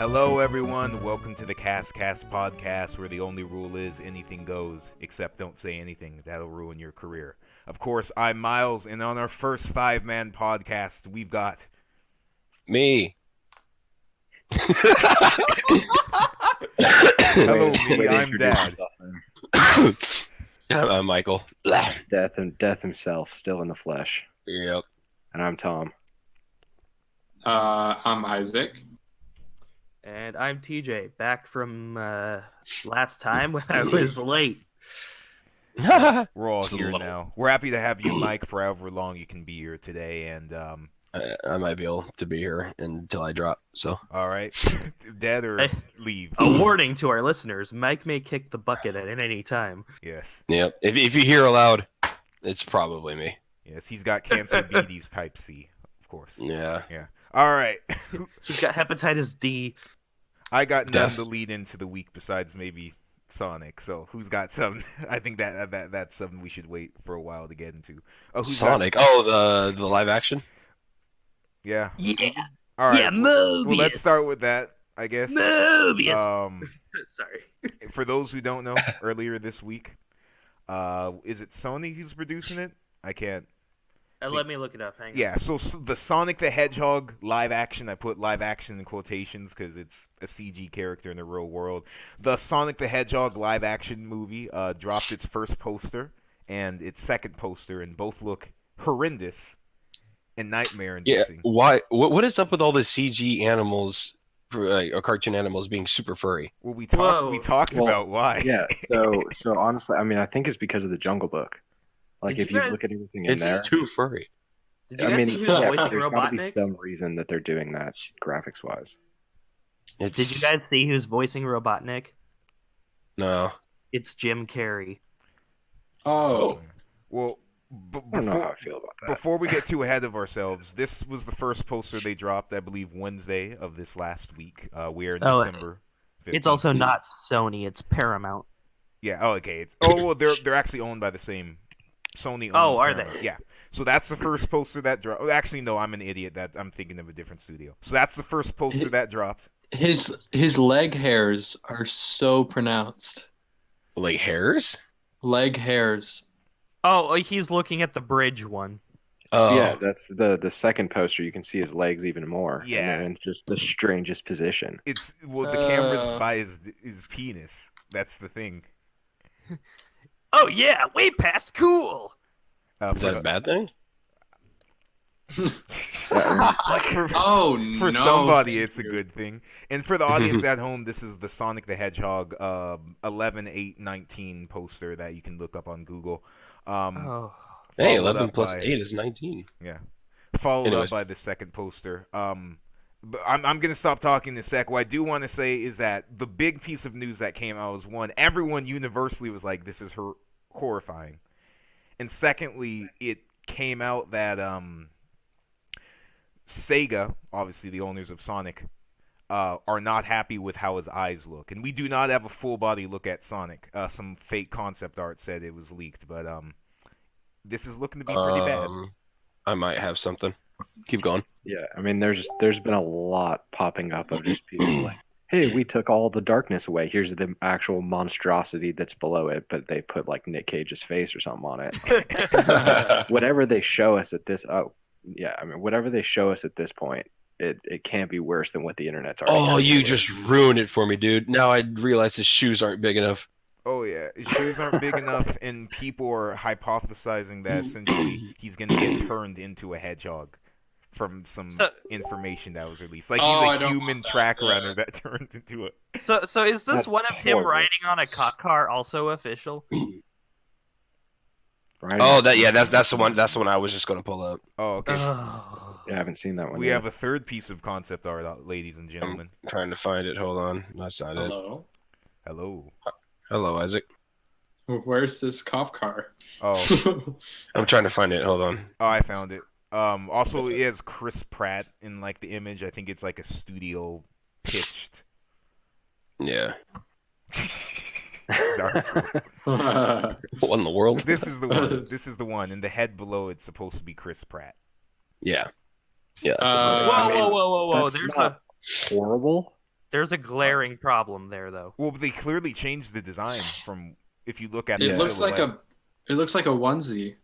Hello, everyone. Welcome to the Cast podcast, where the only rule is anything goes, except don't say anything. That'll ruin your career. Of course, I'm Miles, and on our first five-man podcast, we've got... Me. Hello, me. I'm Dad. I'm Michael. Death himself, still in the flesh. Yep. And I'm Tom. I'm Isaac. And I'm TJ, back from last time when I was late. We're all here now. We're happy to have you, Mike, for however long you can be here today. And I might be able to be here until I drop. So. All right, Dead or leave. A warning to our listeners: Mike may kick the bucket at any time. Yes. Yep. If you hear aloud, it's probably me. Yes, he's got cancer BD's type C, of course. Yeah. Yeah. All right. He's got hepatitis D. I got none to lead into the week besides maybe Sonic. So who's got some? I think that's something we should wait for a while to get into. Oh, who's Sonic? The live action. Yeah. Yeah. All right. Yeah, Mobius. Well, let's start with that, I guess. Mobius. Sorry. For those who don't know, earlier this week, is it Sony who's producing it? I can't. Let me look it up. Hang on. Yeah, so the Sonic the Hedgehog live action, I put live action in quotations because it's a CG character in the real world. The Sonic the Hedgehog live action movie dropped its first poster and its second poster, and both look horrendous and nightmare-inducing. Yeah. Why? What is up with all the CG animals, or cartoon animals, being super furry? Well, we talked about why. Yeah. So honestly, I mean, I think it's because of the Jungle Book. Like, if you look at everything in there, It's too furry. Did you guys see who's voicing there's got to be Robotnik? some reason that they're doing that graphics-wise. Did you guys see who's voicing Robotnik? No. It's Jim Carrey. Oh. Well, I don't know how I feel about that. before we get too ahead of ourselves, this was the first poster they dropped, I believe, Wednesday of this last week. We are in December 15th. It's also not Sony. It's Paramount. Yeah. Oh, okay. Well, they're actually owned by the same. Sony owns Oh, are Paramount. they? Yeah. So that's the first poster that dropped. Actually, no, I'm an idiot. That I'm thinking of a different studio. So that's the first poster that dropped. His leg hairs are so pronounced. Like hairs? Leg hairs. Oh, he's looking at the bridge one. Oh. Yeah, that's the second poster. You can see his legs even more. Yeah. And then it's just the strangest position. It's the camera's by his penis. That's the thing. Oh yeah, way past cool. Is that a bad thing? For somebody, it's a good thing. And for the audience at home, this is the Sonic the Hedgehog 11/8/19 poster that you can look up on Google. Hey, 11 plus 8 is 19. Yeah. Followed up by the second poster. But I'm going to stop talking in a sec. What I do want to say is that the big piece of news that came out was, one, everyone universally was like, this is horrifying. And secondly, it came out that Sega, obviously the owners of Sonic, are not happy with how his eyes look. And we do not have a full body look at Sonic. Some fake concept art said it was leaked, but this is looking to be pretty bad. I might have something. Keep going. Yeah, I mean, there's been a lot popping up of just people like, hey, we took all the darkness away. Here's the actual monstrosity that's below it, but they put like Nick Cage's face or something on it. Whatever they show us at this, whatever they show us at this point, it can't be worse than what the internet's already. Oh, you just ruined it for me, dude. Now I realize his shoes aren't big enough. Oh yeah, his shoes aren't big enough, and people are hypothesizing that essentially he's going to get turned into a hedgehog from some information that was released. Like he's a human track runner that turned into it. So is this That's one of him horrible. riding on a cop car also official? Right? Oh, that's the one. That's the one I was just going to pull up. Oh, okay. Yeah, I haven't seen that one. We yet. have a third piece of concept art, ladies and gentlemen. I'm trying to find it. Hold on. That's not it. Hello. Hello. Hello, Isaac. Where's this cop car? Oh, I'm trying to find it. Hold on. I found it. Also, it has Chris Pratt in like the image. I think it's like a studio pitched. Yeah. Dark Souls. What in the world? This is the one. This is the one. And the head below it's supposed to be Chris Pratt. Yeah. Yeah. That's Uh, Whoa, I mean, whoa, whoa, whoa, whoa! that's There's not horrible. There's a glaring problem there, though. Well, they clearly changed the design from if you look at the It looks like silhouette. it looks like a onesie.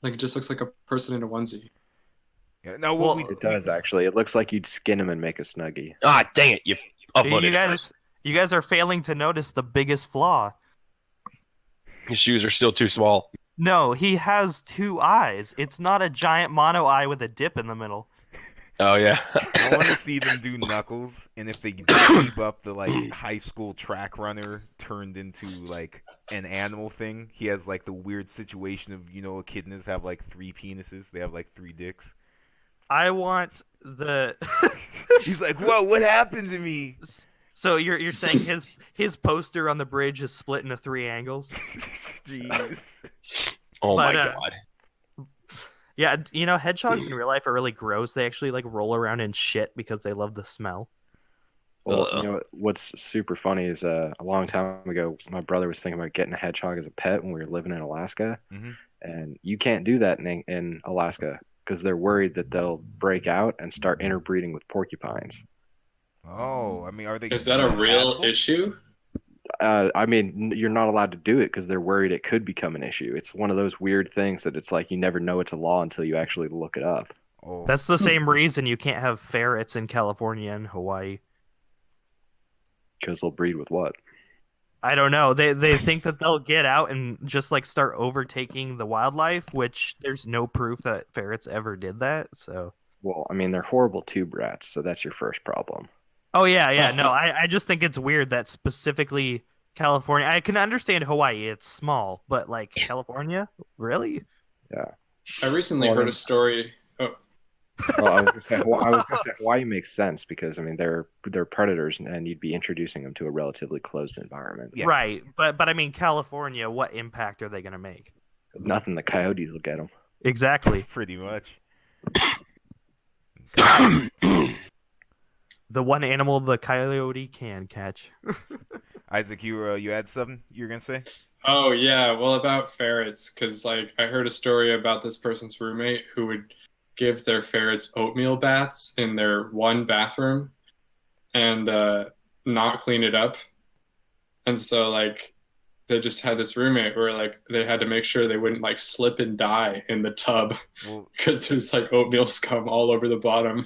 Like it just looks like a person in a onesie. Yeah, no, Well, It does actually. It looks like you'd skin him and make a snuggie. Ah, dang it! You uploaded You it guys, first. you guys are failing to notice the biggest flaw. His shoes are still too small. No, he has 2 eyes. It's not a giant mono eye with a dip in the middle. Oh yeah. I want to see them do Knuckles, and if they keep up the like high school track runner turned into like an animal thing, he has like the weird situation of echidnas have like 3 penises, they have like 3 dicks. I want the. He's like, whoa, what happened to me? So you're saying his poster on the bridge is split into 3 angles? Jeez. Oh But, my uh, god. Yeah, hedgehogs in real life are really gross. They actually like roll around in shit because they love the smell. Well, Uh-oh. what's super funny is a long time ago, my brother was thinking about getting a hedgehog as a pet when we were living in Alaska, Mhm. and you can't do that in Alaska because they're worried that they'll break out and start interbreeding with porcupines. Oh, I mean, are they? Is that a real compatible? issue? I mean, you're not allowed to do it because they're worried it could become an issue. It's one of those weird things that it's like you never know it's a law until you actually look it up. Oh, That's the same reason you can't have ferrets in California and Hawaii. Because they'll breed with what? I don't know. They think that they'll get out and just like start overtaking the wildlife, which there's no proof that ferrets ever did that. So. Well, I mean, they're horrible tube rats, so that's your first problem. Oh yeah. No, I just think it's weird that specifically California. I can understand Hawaii; it's small, but like California, really? I recently Well, heard a story. Oh, Well, I was gonna say, Hawaii makes sense because I mean they're predators and you'd be introducing them to a relatively closed environment. Yeah. Right, but I mean California. What impact are they going to make? Nothing. The coyotes will get them. Exactly. pretty much. The one animal the coyote can catch. Isaac, you had something you were gonna say? oh yeah. Well, about ferrets, because like I heard a story about this person's roommate who would give their ferrets oatmeal baths in their one bathroom and not clean it up, and so like they just had this roommate where like they had to make sure they wouldn't like slip and die in the tub Well, because there's like oatmeal scum all over the bottom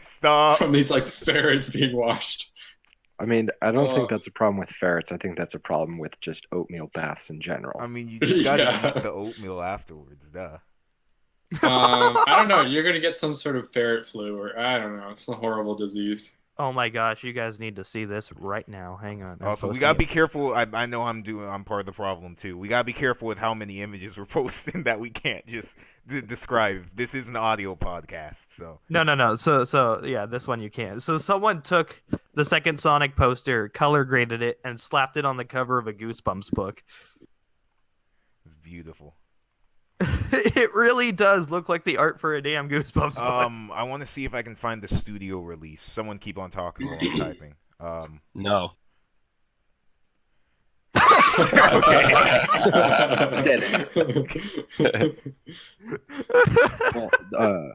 stop. from these like ferrets being washed. I mean, I don't think Oh. that's a problem with ferrets. I think that's a problem with just oatmeal baths in general. I mean, you just gotta Yeah. eat the oatmeal afterwards, duh. I don't know. You're gonna get some sort of ferret flu, or I don't know. It's a horrible disease. Oh my gosh, you guys need to see this right now. Hang on. I'm Also, we posting gotta it. be careful. I know I'm part of the problem too. We gotta be careful with how many images we're posting that we can't just describe. This is an audio podcast, so No. So yeah, this one you can. So someone took the second Sonic poster, color graded it, and slapped it on the cover of a Goosebumps book. it's beautiful. It really does look like the art for a damn Goosebumps book. I want to see if I can find the studio release. Someone keep on talking while I'm typing. No. Well,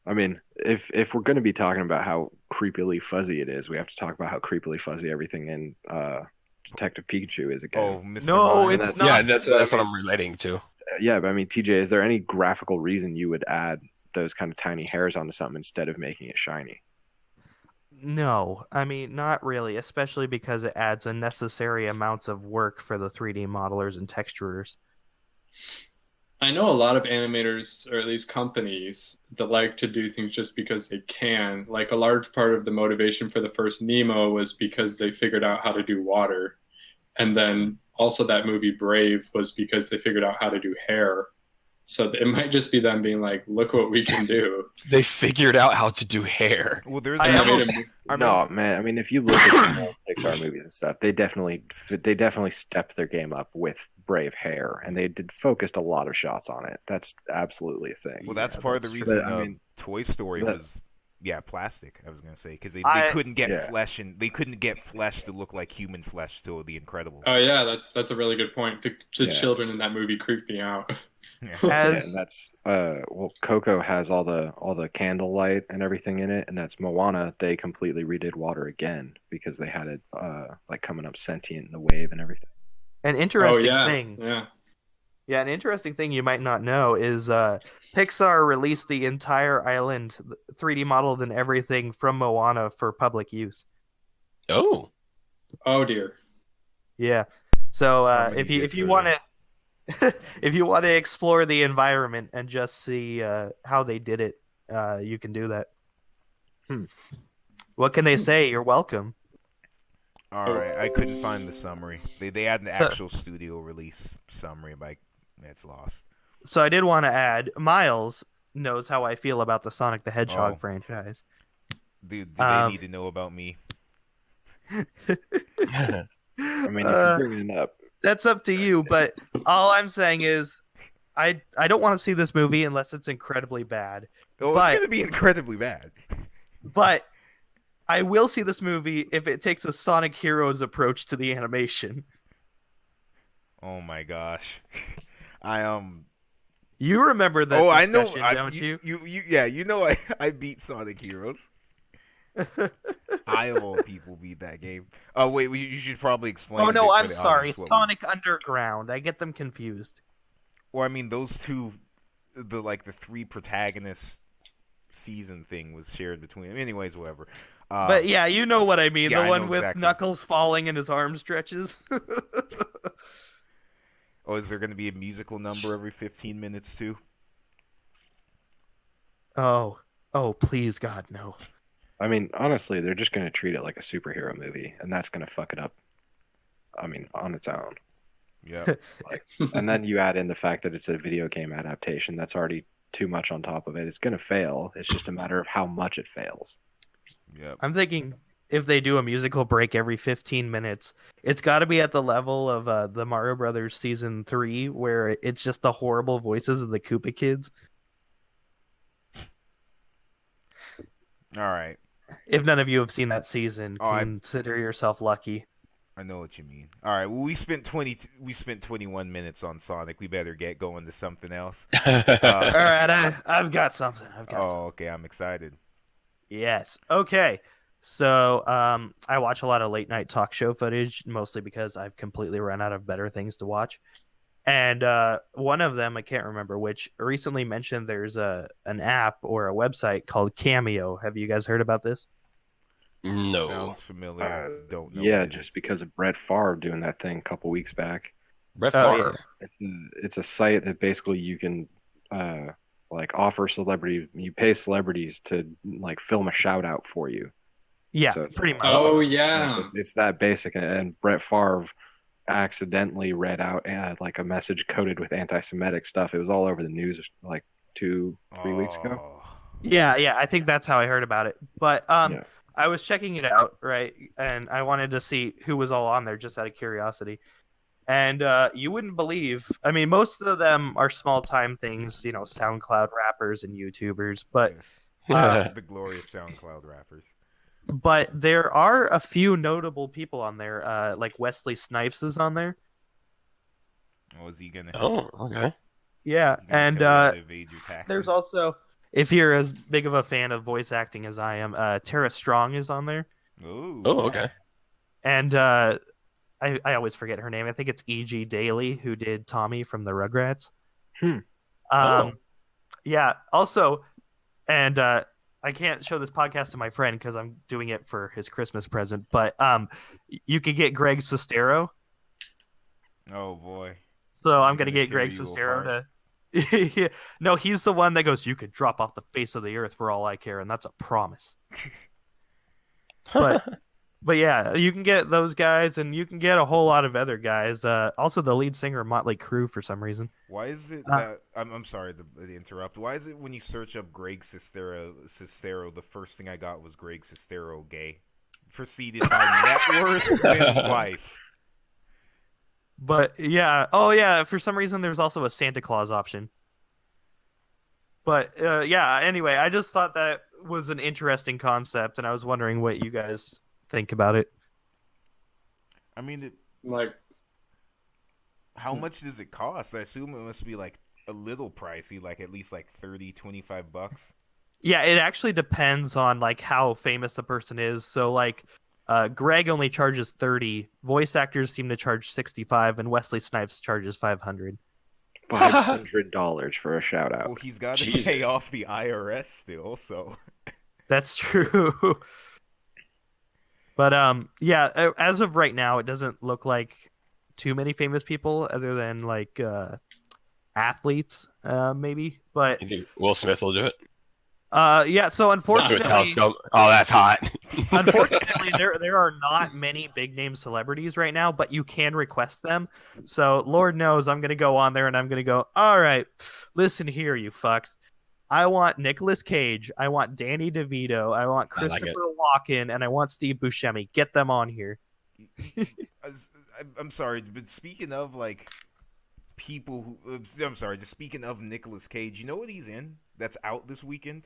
I mean, if we're going to be talking about how creepily fuzzy it is, we have to talk about how creepily fuzzy everything in Detective Pikachu is again. Oh, Mr. No, Mime. it's not. Yeah, that's what I'm relating to. Yeah, but I mean, TJ, is there any graphical reason you would add those kind of tiny hairs onto something instead of making it shiny? No, I mean not really, especially because it adds unnecessary amounts of work for the 3D modelers and texturers. I know a lot of animators, or at least companies, that like to do things just because they can. Like a large part of the motivation for the first Nemo was because they figured out how to do water. And then also that movie Brave was because they figured out how to do hair. So it might just be them being like, look what we can do. They figured out how to do hair. Well, there's. I And am they a- made a- No, man. I mean, if you look at the old Pixar movies and stuff, they definitely stepped their game up with Brave hair, and they focused a lot of shots on it. That's absolutely a thing. Well, that's Yeah, part of the that's- reason but, I mean, Toy Story that- was, plastic. I was gonna say because they I- couldn't get Yeah. flesh and they couldn't get flesh to look like human flesh till The Incredibles. Oh yeah, that's a really good point. The Yeah. children in that movie creeped me out. Yeah. Yeah, As and that's well, Coco has all the candlelight and everything in it, and that's Moana. They completely redid water again because they had it like coming up sentient in the wave and everything. an Oh interesting yeah, thing. yeah. Yeah, an interesting thing you might not know is Pixar released the entire island 3D modeled and everything from Moana for public use. Oh. Oh dear. Yeah. So How many if you dicks are want there? to if you want to explore the environment and just see how they did it, you can do that. Hmm. What can they say? You're welcome. All right, I couldn't find the summary. They had an actual studio release summary, but it's lost. So I did want to add, Miles knows how I feel about the Sonic the Hedgehog Oh. franchise. Do they Um, need to know about me? I mean, if Uh, you're bringing it up, That's up to you, but all I'm saying is I don't want to see this movie unless it's incredibly bad. Oh, but- it's gonna be incredibly bad. But I will see this movie if it takes a Sonic Heroes approach to the animation. Oh my gosh, You remember that Oh, I know. discussion, don't you? Yeah, you know. I beat Sonic Heroes. I of all people beat that game. Oh wait, you should probably explain. Oh a bit no, for I'm the sorry. audience what Sonic Underground. I get them confused. Well, I mean, those two, the three protagonist season thing was shared between them. Anyways, whatever. But yeah, you know what I mean. yeah, The I one know with exactly. Knuckles falling and his arm stretches. Oh, is there going to be a musical number every 15 minutes too? Oh, please, God, no. I mean, honestly, they're just going to treat it like a superhero movie, and that's going to fuck it up. I mean, on its own. Yeah. And then you add in the fact that it's a video game adaptation. That's already too much on top of it. It's going to fail. It's just a matter of how much it fails. Yep. I'm thinking if they do a musical break every 15 minutes, it's got to be at the level of the Mario Brothers season 3, where it's just the horrible voices of the Koopa kids. All right. If none of you have seen that season, Oh, consider yourself lucky. I know what you mean. All right. Well, we spent 21 minutes on Sonic. We better get going to something else. All right, I've got something. Oh, okay. I'm excited. Yes. Okay. So, I watch a lot of late night talk show footage, mostly because I've completely run out of better things to watch. And one of them, I can't remember which, recently mentioned there's an app or a website called Cameo. Have you guys heard about this? No. Sounds familiar. Don't know. Yeah, what it just is. because of Brett Favre doing that thing a couple weeks back. Brett Oh, Favre. It's a site that basically you can like offer celebrity. You pay celebrities to like film a shout out for you. Yeah, So it's pretty much. Oh like, yeah. it's that basic. And Brett Favre accidentally read out like a message coded with anti-Semitic stuff. It was all over the news like 2-3 weeks ago. Oh. Yeah, I think that's how I heard about it. But Yeah. I was checking it out, right? And I wanted to see who was all on there just out of curiosity. And you wouldn't believe, I mean, most of them are small time things, SoundCloud rappers and YouTubers, but Yes. The glorious SoundCloud rappers. there are a few notable people on there, like Wesley Snipes is on there. Oh, is he gonna? Oh, okay. Yeah, he gonna and tell you how to evade your taxes? there's also, if you're as big of a fan of voice acting as I am, Tara Strong is on there. Ooh. Oh, okay. And I always forget her name. I think it's E.G. Daily, who did Tommy from the Rugrats. Oh. Yeah, also, and I can't show this podcast to my friend because I'm doing it for his Christmas present, but you could get Greg Sestero. Oh boy. So I'm He's going to gonna get Greg tear you Sestero apart. to. Yeah. No, he's the one that goes, you could drop off the face of the earth for all I care, and that's a promise. But yeah, you can get those guys, and you can get a whole lot of other guys. Also, the lead singer of Motley Crue, for some reason. Why is it that I'm sorry to interrupt? Why is it when you search up Greg Sestero, the first thing I got was Greg Sestero gay, preceded by net worth then wife. But yeah, oh yeah, for some reason there's also a Santa Claus option. But yeah, anyway, I just thought that was an interesting concept, and I was wondering what you guys think about it. I mean, Like how much does it cost? I assume it must be like a little pricey, like at least like 30, $25. Yeah, it actually depends on like how famous the person is. So like Greg only charges 30. Voice actors seem to charge 65 and Wesley Snipes charges 500. $500 for a shout Well, out. he's got to Jesus. pay off the IRS still, so. That's true. But yeah, as of right now it doesn't look like too many famous people other than like athletes maybe. But You think Will Smith will do it? yeah, so Do a unfortunately telescope. Oh, that's hot. Unfortunately, there are not many big name celebrities right now, but you can request them. So Lord knows I'm gonna go on there and I'm gonna go, all right, listen here, you fucks. I want Nicolas Cage, I want Danny DeVito, I want I like it. Christopher Walken, and I want Steve Buscemi. Get them on here. I'm sorry, but speaking of like people who, I'm sorry, just speaking of Nicolas Cage, you know what he's in? That's out this weekend.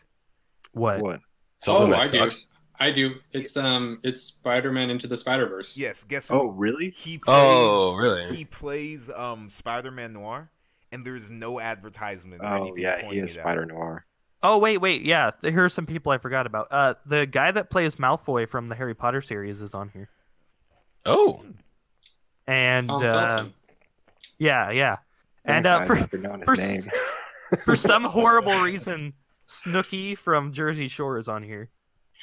What? What? Something Oh, that I do. sucks. I do. It's Spider-Man Into the Spider-Verse. Yes, guess Oh, what? really? He plays, Oh, really? He plays Spider-Man Noir, and there's no advertisement or Oh, anything yeah, he pointing is it out. Spider Noir. Oh wait, yeah. Here's some people I forgot about. The guy that plays Malfoy from the Harry Potter series is on here, Oh, and Tom Felton. yeah. And Thanks, Isaac, for knowing his for- name. for some horrible reason, Snooki from Jersey Shore is on here.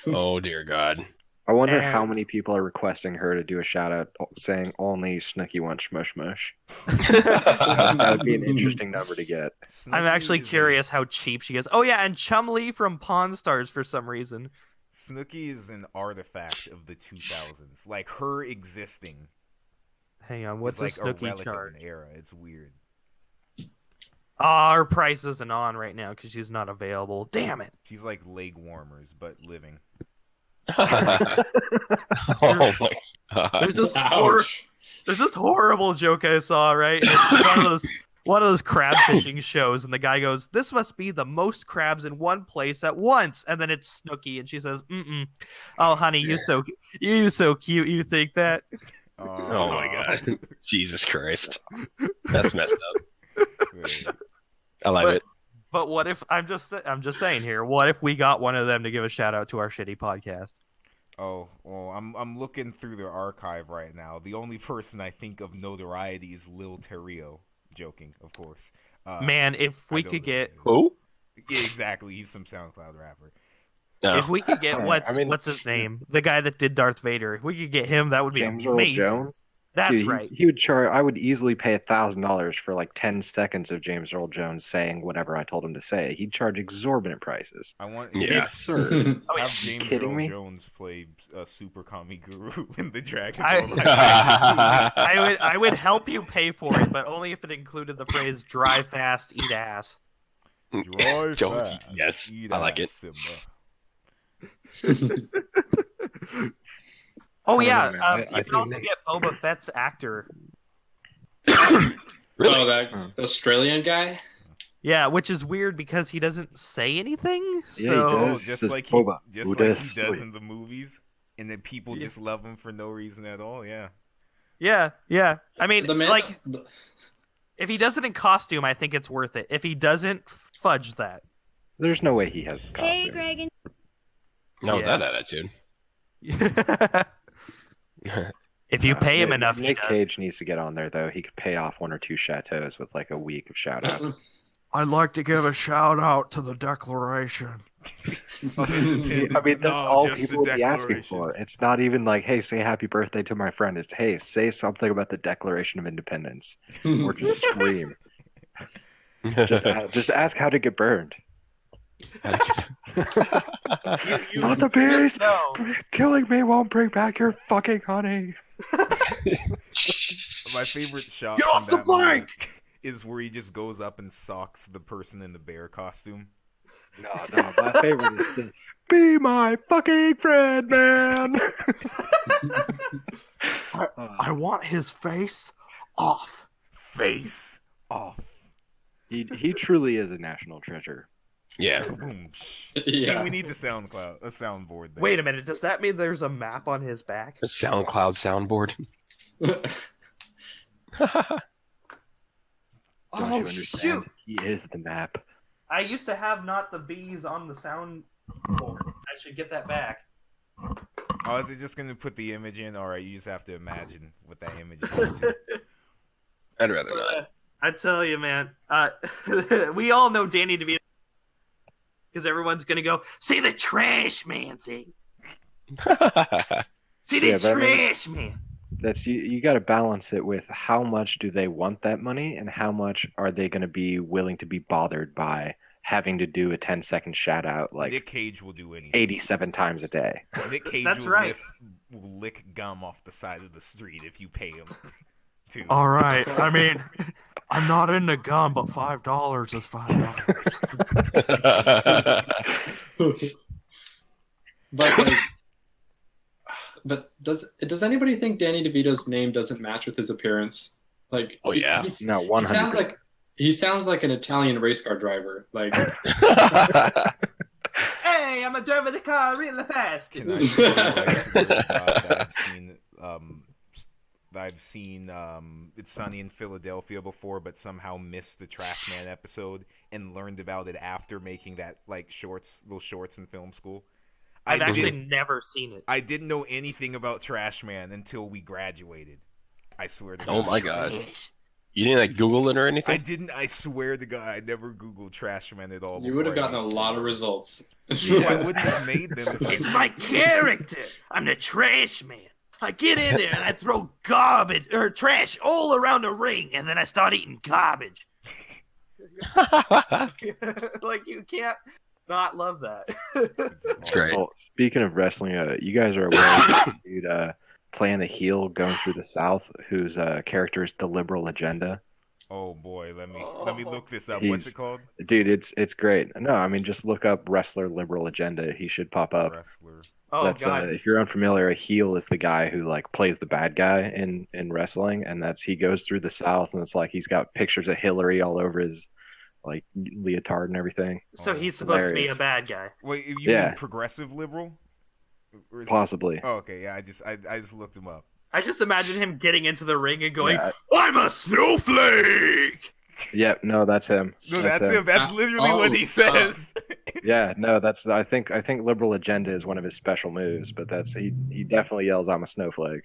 oh dear God. I wonder And- how many people are requesting her to do a shout out saying only Snooki wants smush mush. Oh, That would be an interesting number to get. I'm Snooki actually is curious how cheap she is. Oh yeah, and Chumlee from Pawn Stars for some reason. Snooki is an artifact of the 2000s. Like her existing Hang on, what's is like a a Snooki relic charge? of an era. It's weird. Ah, her price isn't on right now because she's not available. Damn it! She's like leg warmers, but living. oh my God. There's this Ouch. there's this horrible joke I saw. Right, it's one of those crab fishing shows, and the guy goes, "This must be the most crabs in one place at once," and then it's Snooki, and she says, "Mm-mm. Oh, honey, you so cute. You think that?" Oh my God. Jesus Christ. That's messed up. I like But- it. But what if I'm just saying here? What if we got one of them to give a shout out to our shitty podcast? Oh, well, I'm looking through their archive right now. The only person I think of notoriety is Lil Terrio. Joking, of course. Man, if I we don't could know get Who? Yeah, exactly. He's some SoundCloud rapper. No. if we could get I mean- what's his name, the guy that did Darth Vader. If we could get him, that would be James Earl amazing. Jones? That's Dude, right. He would charge. I would easily pay $1,000 for like 10 seconds of James Earl Jones saying whatever I told him to say. He'd charge exorbitant prices. I want Yeah. It'd be absurd. Oh, yeah. have James kidding Earl me? Jones play Super Kami Guru in the Dragon I- Ball. live I would help you pay for it, but only if it included the phrase "dry fast, eat ass." action. Drive Jones, fast, yes, eat I like ass, it. Simba. Oh I don't yeah, know, man. you I can also think- get Boba Fett's actor. Really? Oh, that Hmm. Australian guy? Yeah, which is weird because he doesn't say anything. Yeah, he So Oh, does. just Says like Boba. just Who like he does? does in the movies, and then people Yeah. just love him for no reason at all. Yeah. yeah. I mean, The man, like if he does it in costume, I think it's worth it. If he doesn't, fudge that. There's no way he has the costume. Hey, Greg and No, with Yeah. that attitude. If you pay him Nick- enough, Nick he does. Cage needs to get on there though. He could pay off 1 or 2 chateaus with like a week of shout outs. I'd like to give a shout out to the Declaration. I mean, that's No, all just the people would be asking Declaration. for. It's not even like, hey, say happy birthday to my friend. It's, hey, say something about the Declaration of Independence. Or just scream. Just ask how to get burned. Not the bees! No. Killing me won't bring back your fucking honey. My favorite shot Get from off the that movie bike! is where he just goes up and socks the person in the bear costume. No, my favorite is the, be my fucking friend, man. I want his face off. Face off. He truly is a national treasure. Yeah. Boom. See, Yeah. we need a soundboard. There. Wait a minute. Does that mean there's a map on his back? A SoundCloud soundboard. Don't Oh, you understand? shoot. He is the map. I used to have not the bees on the sound board. I should get that back. Oh, is it just gonna put the image in? All right, you just have to imagine what that image is. Too. I'd rather not. I tell you, man. We all know Danny DeVito because everyone's gonna go see the trash man thing. See the Yeah, but I mean- trash man. That's you got to balance it with how much do they want that money and how much are they going to be willing to be bothered by having to do a 10-second shout out like Nick Cage will do anything. 87 times a day. Nick Cage That's will, right. will lick gum off the side of the street if you pay him. To. All right. I mean, I'm not into gum, but $5 is $5. But like, but does anybody think Danny DeVito's name doesn't match with his appearance? Like, Oh, yeah. No, he 100%. sounds like an Italian race car driver. Like, Hey, I'm a driver the car really fast. Can I tell you, I swear to God, I've seen It's Sunny in Philadelphia before, but somehow missed the Trash Man episode and learned about it after making that like little shorts in film school. I've I actually didn't- never seen it. I didn't know anything about Trash Man until we graduated. I swear to God. Oh my God. You didn't like Google it or I anything? didn't. I swear to God, I never Googled Trash Man at all. you would have before I gotten a made lot it. of results. Yeah, I wouldn't have made them. If I It's my character. I'm the trash man. I get in there and I throw garbage or trash all around the ring, and then I start eating garbage. Like you can't not love that. It's great. Well, speaking of wrestling, you guys are aware of this dude playing the heel going through the South, whose character is the Liberal Agenda. Oh boy, let me look this up. He's- What's it called? Dude, it's great. No, I mean just look up wrestler Liberal Agenda. He should pop up. Wrestler. Oh That's god. if you're unfamiliar, a heel is the guy who like plays the bad guy in wrestling, and he goes through the South, and it's like he's got pictures of Hillary all over his like leotard and everything. So he's supposed to be a Hilarious. bad guy. Wait, you Yeah. mean progressive liberal? Or is it- Possibly. Oh, okay, yeah. I just looked him up. I just imagine him getting into the ring and going, Yeah. "I'm a snowflake." Yep, no, that's him. No, that's him. That's literally what he says. Yeah, no, that's I think Liberal Agenda is one of his special moves, but he definitely yells, "I'm a snowflake."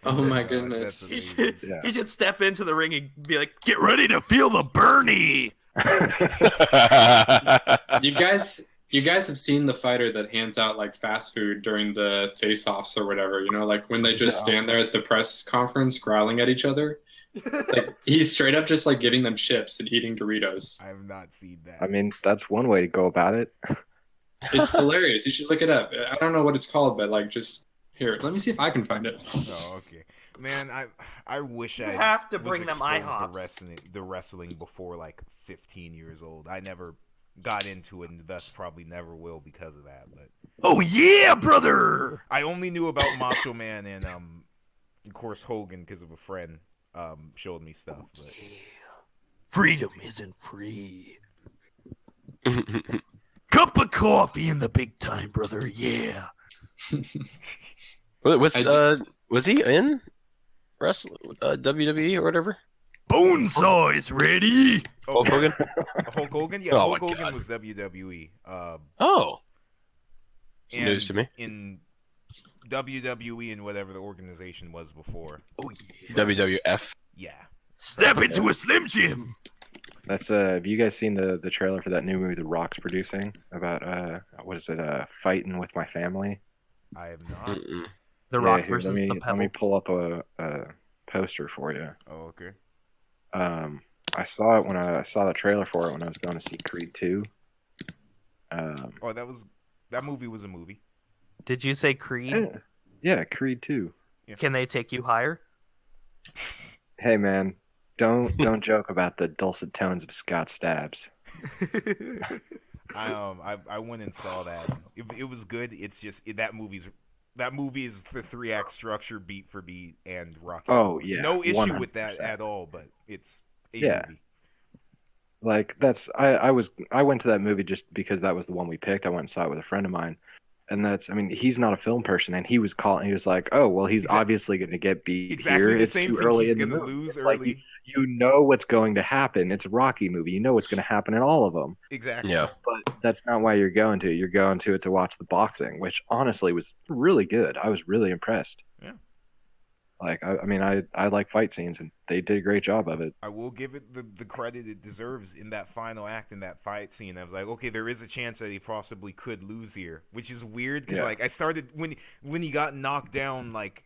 Oh my gosh, goodness. that's He amazing. should, Yeah. he should step into the ring and be like, "Get ready to feel the Bernie." You guys have seen the fighter that hands out like fast food during the face-offs or whatever, you know, like when they just No. stand there at the press conference growling at each other. Like he's straight up just like giving them chips and eating Doritos. I have not seen that. I mean, that's one way to go about it. It's hilarious. You should look it up. I don't know what it's called, but like just here, let me see if I can find it. Oh, okay. Man, I wish You I have to was bring them exposed IHOPs. to wrestling before like 15 years old. I never got into it, and thus probably never will because of that. But Oh yeah, brother. I only knew about Macho Man and of course Hogan because of a friend showed me stuff. But Freedom isn't free. Cup of coffee in the big time, brother. Yeah. Was he in wrestling WWE or whatever? Bonesaw is ready. Hulk Hogan? Hulk Hogan? Yeah, Oh, Hulk my Hogan God. was WWE. Oh, it's And news to me. in WWE and whatever the organization was before. Oh yeah. WWF. Yeah. Step into a Slim Jim. That's have you guys seen the trailer for that new movie The Rock's producing about what is it Fighting with My Family? I have not. Mm-mm. The Yeah, Rock here, versus the let Pebble. me pull up a poster for you. Oh, okay. I saw it when I saw the trailer for it when I was going to see Creed 2. Oh, that movie was a movie. Did you say Creed? Yeah, Creed 2. Can they take you higher? Hey man, don't joke about the dulcet tones of Scott Stabbs. I went and saw that. It was good. It's just that movie is the 3-act structure, beat for beat, and Rocky. Oh yeah, No issue with that 100%. at all. But it's a Yeah. movie. Like that's I went to that movie just because that was the one we picked. I went and saw it with a friend of mine, And that's, I mean, he's not a film person, and he was calling. He was like, "Oh, well, he's obviously going to get beat Exactly here. the It's same too thing. early He's in the gonna movie." lose It's like early. you know what's going to happen. It's a Rocky movie. You know what's going to happen in all of them. Exactly. Yeah. But that's not why you're going to. You're going to it to watch the boxing, which honestly was really good. I was really impressed. Yeah. Like, I mean, I like fight scenes, and they did a great job of it. I will give it the credit it deserves in that final act, in that fight scene. I was like, okay, there is a chance that he possibly could lose here, which is weird because like I started when he got knocked down like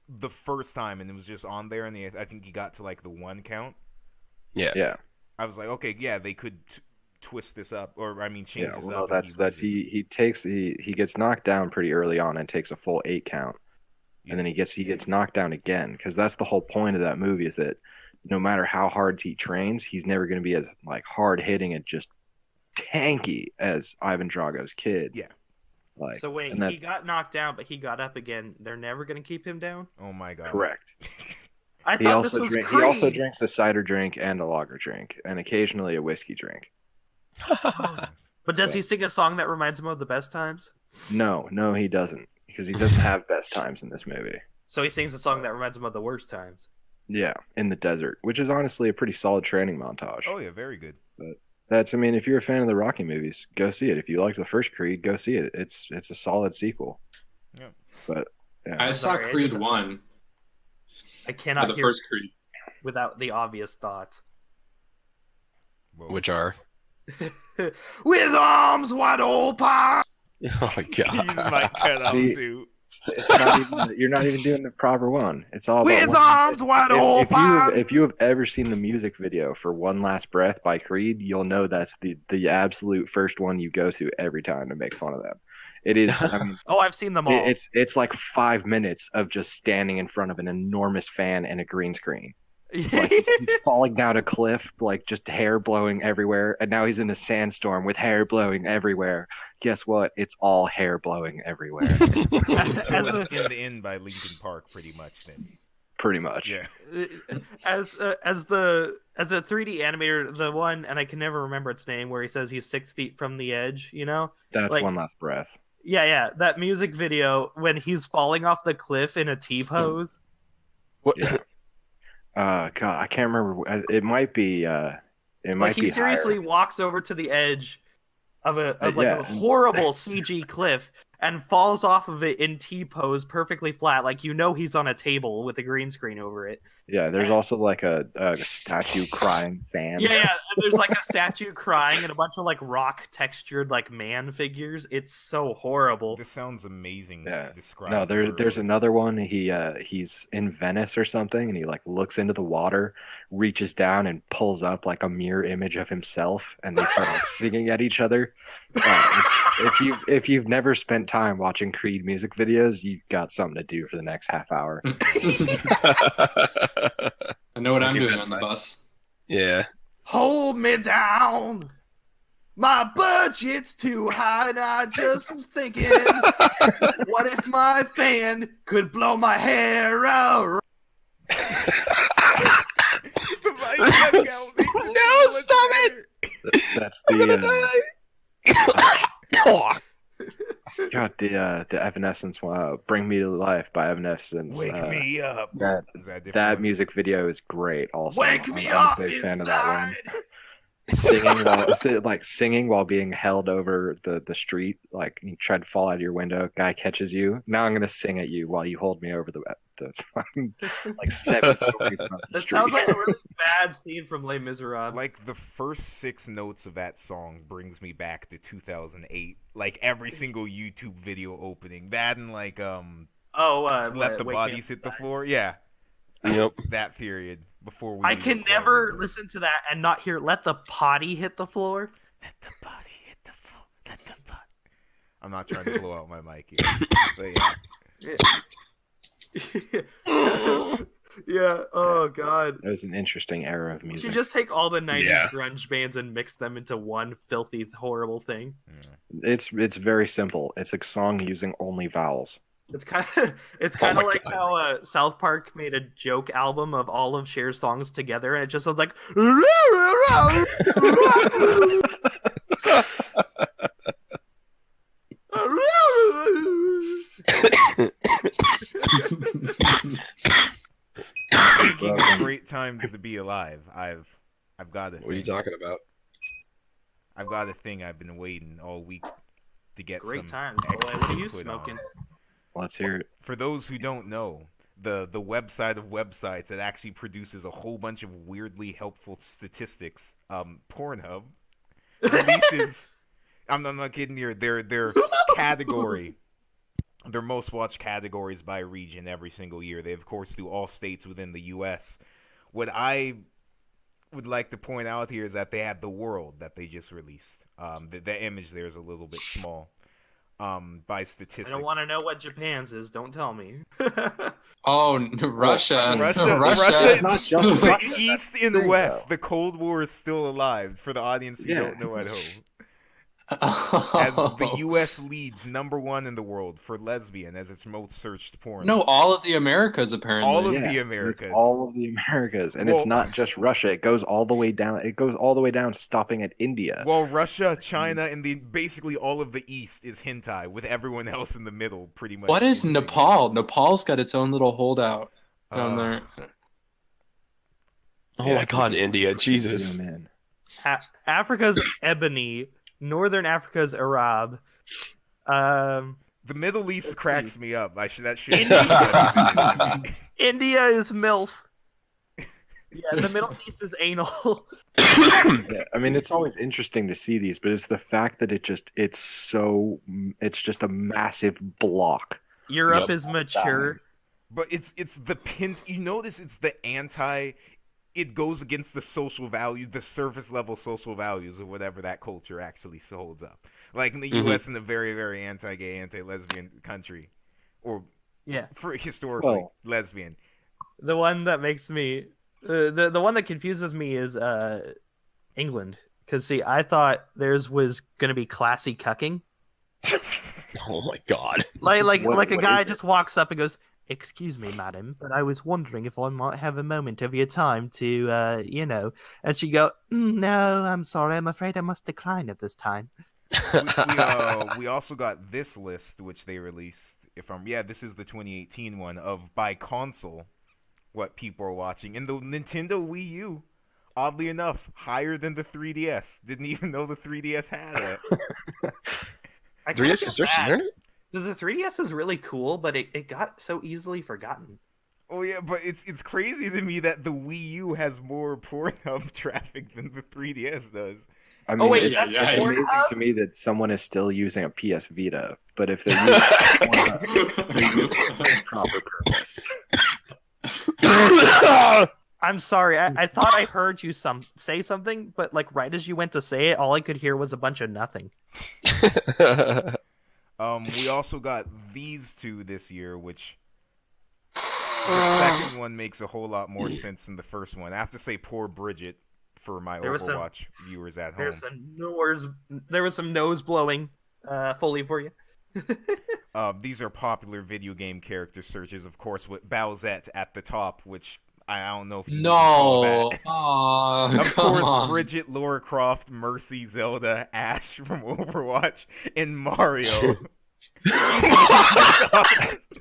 the first time and it was just on there, and I think he got to like the 1 count. Yeah. I was like, okay, yeah, they could twist this up, or I mean, change Yeah. this Well, up. no, and that's he gets knocked down pretty early on and takes a full 8 count. Yeah. And then he gets knocked down again, because that's the whole point of that movie, is that no matter how hard he trains, he's never going to be as like hard hitting and just tanky as Ivan Drago's kid. Yeah. Like, So wait, and that- he got knocked down, but he got up again. They're never gonna keep him down. Oh my god. correct. I He thought also this was drink, Creed. he also drinks a cider drink and a lager drink, and occasionally a whiskey drink. But does he sing a song that reminds him of the best times? No, he doesn't, because he doesn't have best times in this movie. So he sings a song that reminds him of the worst times. Yeah, in the desert, which is honestly a pretty solid training montage. Oh yeah, very good. That's, I mean, if you're a fan of the Rocky movies, go see it. If you liked the first Creed, go see it. It's a solid sequel. Yeah. But yeah. I saw sorry, I Creed just- 1, I or cannot the hear first Creed. without the obvious thoughts. Whoa. Which are? With arms wide open. Oh my These god. might cut out See, too. It's not even, you're not even doing the proper one. It's all about With one- arms wide open. if you have ever seen the music video for One Last Breath by Creed, you'll know that's the absolute first one you go to every time to make fun of them. It is, I mean, Oh, I've seen them all. it's like 5 minutes of just standing in front of an enormous fan and a green screen. It's like he's falling down a cliff, like just hair blowing everywhere, and now he's in a sandstorm with hair blowing everywhere. Guess what? It's all hair blowing everywhere. So As it's in the Inn by Linkin Park, pretty much. Then. Pretty much. Yeah. as a 3D animator, the one, and I can never remember its name, where he says he's 6 feet from the edge. You know? That's Like- One Last Breath. Yeah. That music video when he's falling off the cliff in a T pose. What? Yeah. God, I can't remember. It might be. It might Like he be seriously higher. walks over to the edge of a Yeah. horrible CG cliff and falls off of it in T pose, perfectly flat. Like you know he's on a table with a green screen over it. Yeah, there's also like a statue crying sand. Yeah. And there's like a statue crying and a bunch of like rock textured like man figures. It's so horrible. This sounds amazing. Yeah. Described No, there's verbally. another one. He's in Venice or something, and he like looks into the water, reaches down, and pulls up like a mirror image of himself, and they start like singing at each other. If you've never spent time watching Creed music videos, you've got something to do for the next half hour. I know what I'm Okay, doing then, on the bye. bus. Yeah. Hold me down. My budget's too high, and I just was thinking, what if my fan could blow my hair out? No, stop it! That's the God, the Evanescence "Bring Me to Life" by Evanescence. Wake me up. That Is that a different that one? music video is great. Also, Wake me I'm up a big inside. fan of that one. Singing while being held over the street, like you tried to fall out of your window, guy catches you. Now I'm gonna sing at you while you hold me over the fucking like 7 stories above the That street. sounds like a really bad scene from Les Miserables. Like the first 6 notes of that song brings me back to 2008. Like every single YouTube video opening. That and like let the Wake Me bodies Up hit the Inside. floor. Yeah, Yep. that period before we. I even can called never it. listen to that and not hear "Let the potty hit the floor." Let the body hit the floor. Let the body. I'm not trying to blow out my mic here, but yeah. Yeah. Oh God. It was an interesting era of You music. should just take all the '90s Yeah. grunge bands and mix them into one filthy, horrible thing. It's very simple. It's a song using only vowels. It's kind of my like God. how South Park made a joke album of all of Cher's songs together, and it just sounds like. great times to be alive. I've got a What are you thing. talking about? I've got a thing I've been waiting all week to get Great some times, extra boy. What are you input smoking? on. Let's hear it. For those who don't know, the website of websites that actually produces a whole bunch of weirdly helpful statistics, Pornhub, releases. I'm not kidding here. Their category, their most watched categories by region every single year. They of course do all states within the U.S. What I would like to point out here is that they had the world that they just released. The image there is a little bit small. By statistics. I don't want to know what Japan's is. Don't tell me. Oh, Russia. Russia, It's not just the Russia, East that's the and thing, West. though. The Cold War is still alive for the audience who Yeah. don't know at home. As the U.S. leads #1 in the world for lesbian as its most searched porn. No, all of the Americas apparently. All of Yeah, the it's Americas. all of the Americas, and Well- it's not just Russia. It goes all the way down. It goes all the way down, stopping at India. While Russia, China, and basically all of the East is hentai, with everyone else in the middle pretty much. What is doing Nepal? Nepal's got its own little holdout down there. Oh my God, India, Jesus. Zoom in. Africa's ebony. Northern Africa's Arab. The Middle East Let's cracks see. me up. That should. India is MILF. Yeah, the Middle East is anal. Yeah, I mean, it's always interesting to see these, but it's the fact that it's just a massive block. Europe Yep. is mature. But it's the pin. You notice it's the anti. It goes against the social values, the surface level social values of whatever that culture actually holds up. Like in the Mhm. U.S. in a very, very anti-gay, anti-lesbian country, or Yeah, for historically Well- lesbian. the one that makes me, the one that confuses me is England. Because see, I thought theirs was gonna be classy cucking. Oh my God. Like What a guy is it? just walks up and goes, "Excuse me, madam, but I was wondering if I might have a moment of your time to, And she go, "No, I'm sorry. I'm afraid I must decline at this time." We also got this list which they released. This is the 2018 one of by console what people are watching, and the Nintendo Wii U, oddly enough, higher than the 3DS. Didn't even know the 3DS had it. I kinda 3DS feel is search bad, internet? because the 3DS is really cool, but it got so easily forgotten. Oh yeah, but it's crazy to me that the Wii U has more Pornhub traffic than the 3DS does. I mean, wait, it's, that's it's Pornhub? amazing to me that someone is still using a PS Vita, but if they're using Pornhub, they're using it for a proper purpose. I'm sorry. I thought I heard you say something, but like right as you went to say it, all I could hear was a bunch of nothing. We also got these two this year, which the second one makes a whole lot more sense than the first one. I have to say, poor Bridget for my There was some- Overwatch viewers at home. There was some nose blowing, Foley for you. These are popular video game character searches, of course, with Bowsette at the top, which I don't know if you can call No. that. Aw, Of come course, on. Bridget, Lara Croft, Mercy, Zelda, Ash from Overwatch, and Mario.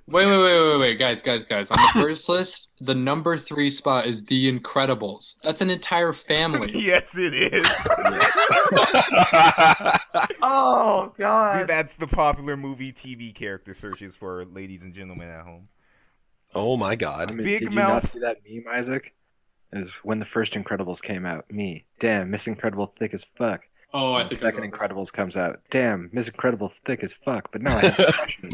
Wait, guys. On the first list, the number 3 spot is The Incredibles. That's an entire family. Yes, it is. Oh God! Dude, that's the popular movie TV character searches for ladies and gentlemen at home. Oh my I God. mean, Big did you not Mouth. see that meme, Isaac? It was when the first Incredibles came out. Me, damn, Miss Incredible thick as fuck. Oh, I The think second I saw this. Incredibles comes out. Damn, Miss Incredible thick as fuck. But now I have a question.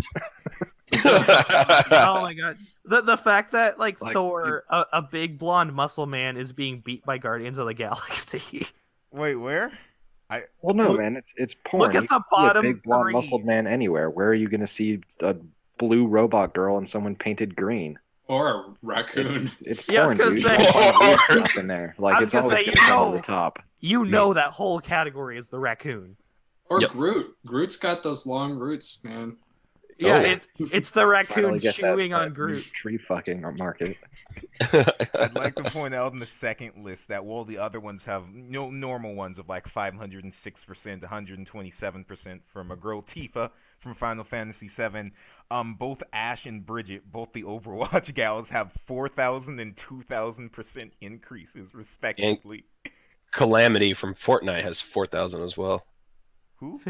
Oh my God! The fact that like Like, Thor, a big blonde muscle man, is being beat by Guardians of the Galaxy. Wait, where? Well, no, man, it's porn. Look at You the can see a bottom big blonde three. muscled man anywhere. Where are you going to see a blue robot girl and someone painted green? Or a raccoon. It's Yeah, I was porn, gonna dude. say- You can't find weird stuff in there. I Like was it's gonna always say, going to you come over know- the top. You know that whole category is the raccoon. Or Yep. Groot. Groot's got those long roots, man. Yeah, Oh. it's the Finally raccoon get chewing that on Groot. tree fucking market. I'd like to point out in the second list that while the other ones have no normal ones of like 506%, 127% from a girl Tifa from Final Fantasy VII, both Ash and Bridget, both the Overwatch gals, have 4,000 and 2,000% increases respectively. Calamity from Fortnite has 4,000 as well. Who?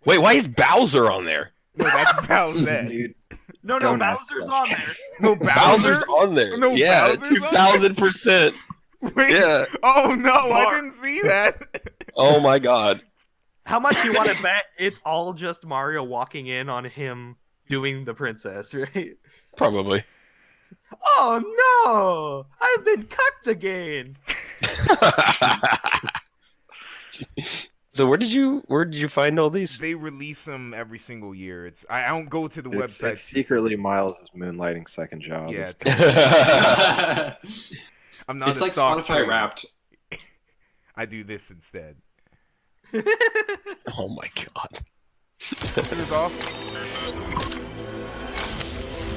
Wait, why is Bowser on there? No, that's Bowser. Dude, No, don't ask Bowser's on there. questions. No, Bowser's on there. No, yeah, Bowser's on 2,000%. Wait. Yeah. Oh no, I Mark. didn't see that. Oh my god. How much you want to bet it's all just Mario walking in on him doing the princess, right? Probably. Oh no! I've been cucked again. So where did you find all these? They release them every single year. I don't go to the It's website. secretly Miles' moonlighting second job. Yeah, It's I'm not a like stock Spotify trader. Wrapped. I do this instead. Oh my god. There's also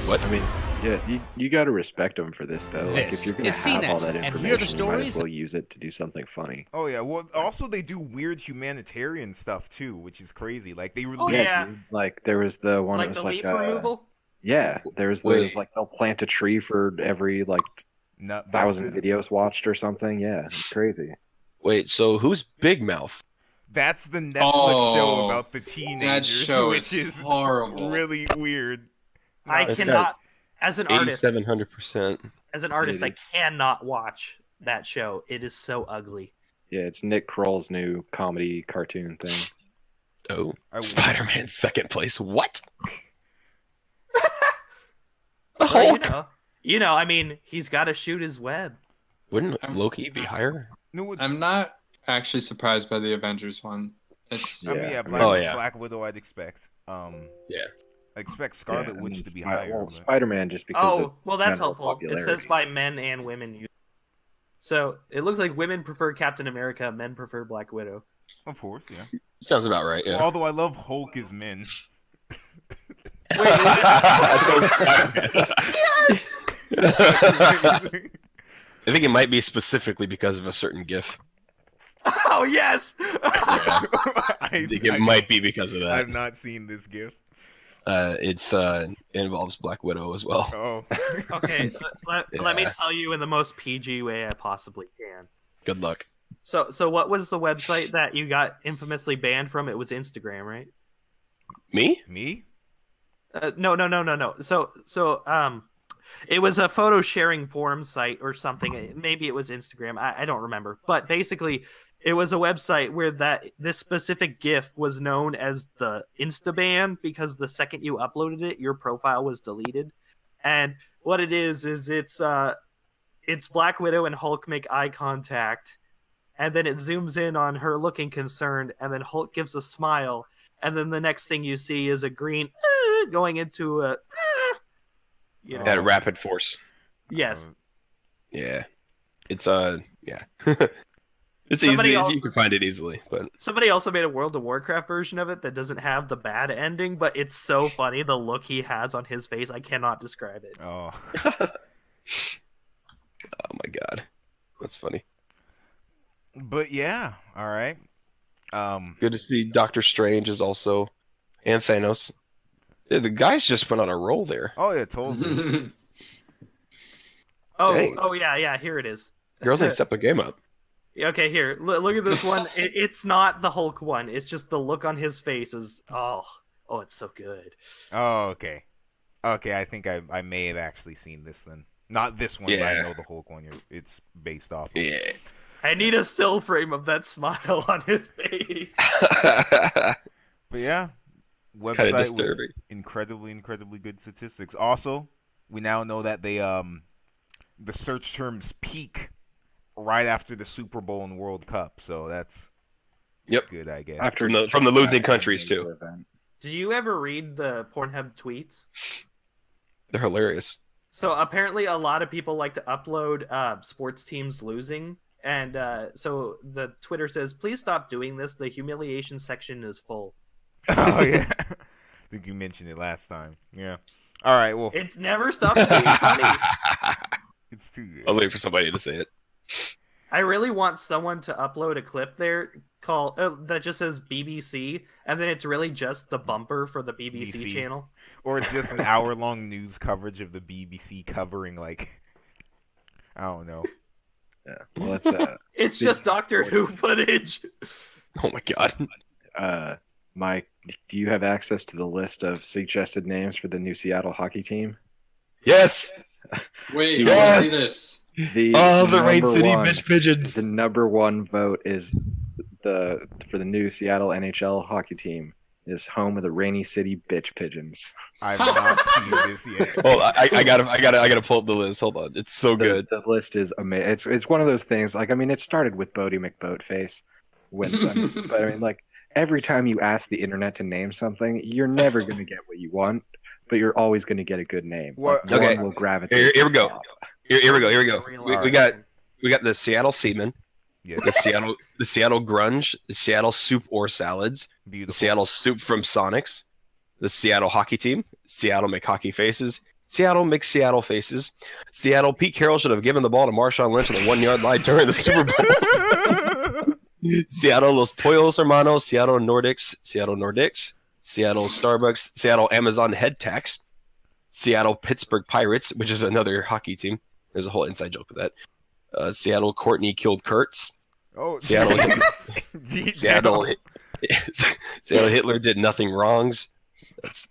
I mean, yeah, you got to respect them for this though. Like, This if you're gonna is have all CNET, that and information, here are the you might stories as well use it to do something funny. oh yeah. Well, also they do weird humanitarian stuff too, which is crazy. Like they release. Oh, yeah. dude. Like there was the one that Like was the like leaf removal. yeah, there's Wait. like they'll plant a tree for every like Nut 1,000 busted. videos watched or something. Yeah, it's crazy. Wait, so who's Big Mouth? That's the Netflix show Oh, about the That teenagers, show which is is horrible. really weird. I It's cannot, as an artist, 8,700%. I cannot watch that show. It is so ugly. Yeah, it's Nick Kroll's new comedy cartoon thing. Oh, I- Spider-Man second place. What? Well, Hulk. I mean, he's got to shoot his web. Wouldn't I'm- Loki be higher? No, it's, I'm not actually surprised by the Avengers one. It's I mean, Yeah, yeah, I mean- Black, Oh, yeah. Black Widow. I'd expect. Yeah. I expect Yeah, Scarlet I Witch mean, to be higher. but- Spider-Man just because of Oh, well, that's general helpful. It popularity. says by men and women. So it looks like women prefer Captain America, men prefer Black Widow. Of course, yeah. Sounds about right. Yeah. Although I love Hulk as men. That's so Spider-Man. I think it might be specifically because of a certain GIF. Oh yes. Yeah. I I think it might be because of I've that. not seen this GIF. It involves Black Widow as well. Oh. Okay, let me Yeah. tell you in the most PG way I possibly can. Good luck. So what was the website that you got infamously banned from? It was Instagram, right? Me? Me? No. So it was a photo sharing forum site or something. Maybe it was Instagram. I don't remember. But basically, it was a website where this specific GIF was known as the Instaban because the second you uploaded it, your profile was deleted. And what it is it's Black Widow and Hulk make eye contact, and then it zooms in on her looking concerned, and then Hulk gives a smile, and then the next thing you see is a green going into a. At a rapid force. Yes. Yeah. It's yeah. It's Somebody easy. also- You can find it easily, but Somebody also made a World of Warcraft version of it that doesn't have the bad ending, but it's so funny the look he has on his face. I cannot describe it. Oh. oh my god, that's funny. But yeah, all right. Good to see Doctor Strange is also, and Thanos. Yeah, the guys just went on a roll there. Oh yeah, totally. Dang. Oh yeah, here it is. Girls need to step the game up. Okay, here. Look at this one. It's not the Hulk one. It's just the look on his face is oh, it's so good. Oh, okay. Okay, I think I may have actually seen this then. Not this one, but I Yeah. know the Hulk one it's based off of. Yeah. I need a still frame of that smile on his face. But yeah, Kind of website with disturbing. incredibly good statistics. Also, we now know that they the search terms peak right after the Super Bowl and World Cup, so that's Yep. good, I guess. After From the losing that countries, too. event. Did you ever read the Pornhub tweets? They're hilarious. So apparently, a lot of people like to upload sports teams losing, and so the Twitter says, "Please stop doing this. The humiliation section is full." Oh yeah. think you mentioned it last time. Yeah. All right. Well, It never stops being funny. it's too good. I was waiting for somebody to say it. I really want someone to upload a clip there called that just says BBC, and then it's really just the bumper for the BBC BBC. channel. Or it's just an hour-long news coverage of the BBC covering, like, I don't know. Yeah. Well, It's Big just Doctor Who footage. Oh my god. Mike, do you have access to the list of suggested names for the new Seattle hockey team? Yes. Wait, Yes! let's see this. The Rain number City one- bitch pigeons. The number one vote is for the new Seattle NHL hockey team is home of the Rainy City bitch pigeons. I've not seen this yet. Oh, I gotta pull up the list. Hold on, it's so good. The list is amazing. It's one of those things. Like, I mean, it started with Bodie McBoatface. But I mean, like, every time you ask the internet to name something, you're never going to get what you want, but you're always going to get a good name. What- Like, Okay. one will gravitate. Here we go. to Here we go. Real We art. got the Seattle Seamen, Yeah, the Seattle Grunge, the Seattle Soup or Salads, the beautiful. Seattle Soup from Sonics, the Seattle Hockey Team, Seattle McHockey Faces, Seattle McSeattle Faces, Seattle Pete Carroll should have given the ball to Marshawn Lynch on the 1 yard line during the Super Bowl. Seattle Los Pollos Hermanos, Seattle Nordics, Seattle Starbucks, Seattle Amazon Head Tax, Seattle Pittsburgh Pirates, which is another hockey team. There's a whole inside joke with that. Seattle Courtney killed Kurtz. Oh, Seattle- geez. Seattle Hitler did nothing wrongs. That's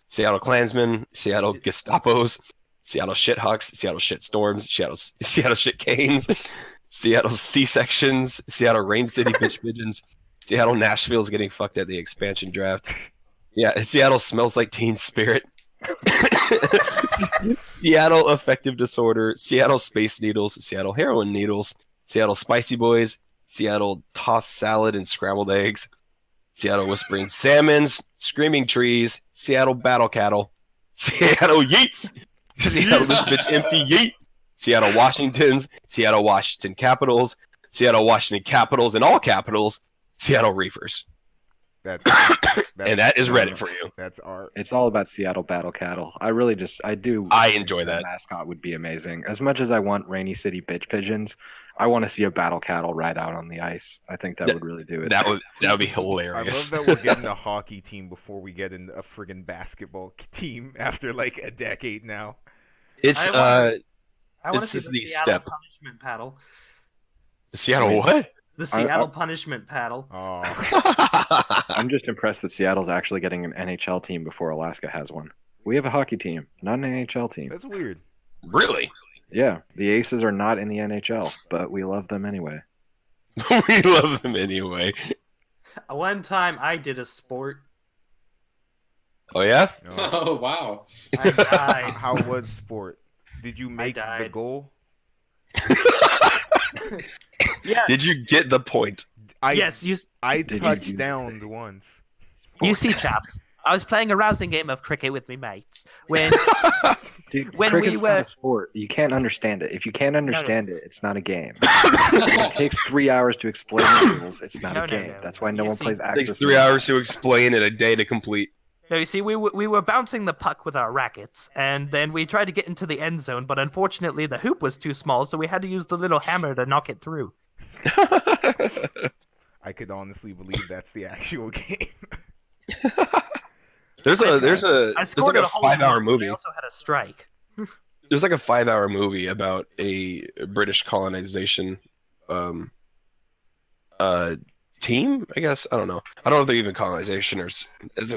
Seattle Klansmen, Seattle Gestapos, Seattle Shithawks, Seattle Shitstorms, Seattle Shit Canes, Seattle C-sections, Seattle Rain City Bitch Pigeons, Seattle Nashville's getting fucked at the expansion draft. Yeah, Seattle Smells Like Teen Spirit. Seattle Affective Disorder, Seattle Space Needles, Seattle Heroin Needles, Seattle Spicy Boys, Seattle Tossed Salad and Scrambled Eggs, Seattle Whispering Salmons, Screaming Trees, Seattle Battle Cattle, Seattle Yeets, Seattle This Bitch Empty Yeet, Seattle Washingtons, Seattle Washington Capitals, Seattle Washington Capitals in all capitals, Seattle Reefers. That's And that is Reddit for you. That's art. It's all about Seattle Battle Cattle. I do. I enjoy The that. mascot would be amazing. As much as I want Rainy City bitch pigeons, I want to see a battle cattle ride out on the ice. I think that would really do it. That would be I hilarious. love that we're getting a hockey team before we get in a friggin' basketball team after like a decade now. It's I want to This see is the the Seattle step. punishment paddle. Seattle what? The Seattle punishment paddle. Oh, I'm just impressed that Seattle's actually getting an NHL team before Alaska has one. We have a hockey team, not an NHL team. that's weird. Really? Yeah, the Aces are not in the NHL, but we love them anyway. We love them anyway. One time I did a sport. Oh yeah? Oh. Oh wow. I died. How was sport? Did you make the died. goal? Yeah. Did you get the point? Yes, I Did you touched do down the- once. you see, chaps. I was playing a rousing game of cricket with me mates when Dude, When cricket's we not were- a sport. You can't understand it. If you can't understand it, it's not a game. If it takes 3 hours to explain the rules, it's not No, a no, game. no. That's why no You one see, plays it It takes Access. 3 hours to explain and a day to complete. no, you see, we were bouncing the puck with our rackets, and then we tried to get into the end zone, but unfortunately the hoop was too small, so we had to use the little hammer to knock it through. I could honestly believe that's the actual game. There's I like scored it a a whole 5-hour lot, but movie. I also had a strike. There's like a 5-hour movie about a British colonization team, I guess. I don't know. I don't know if they're even colonization or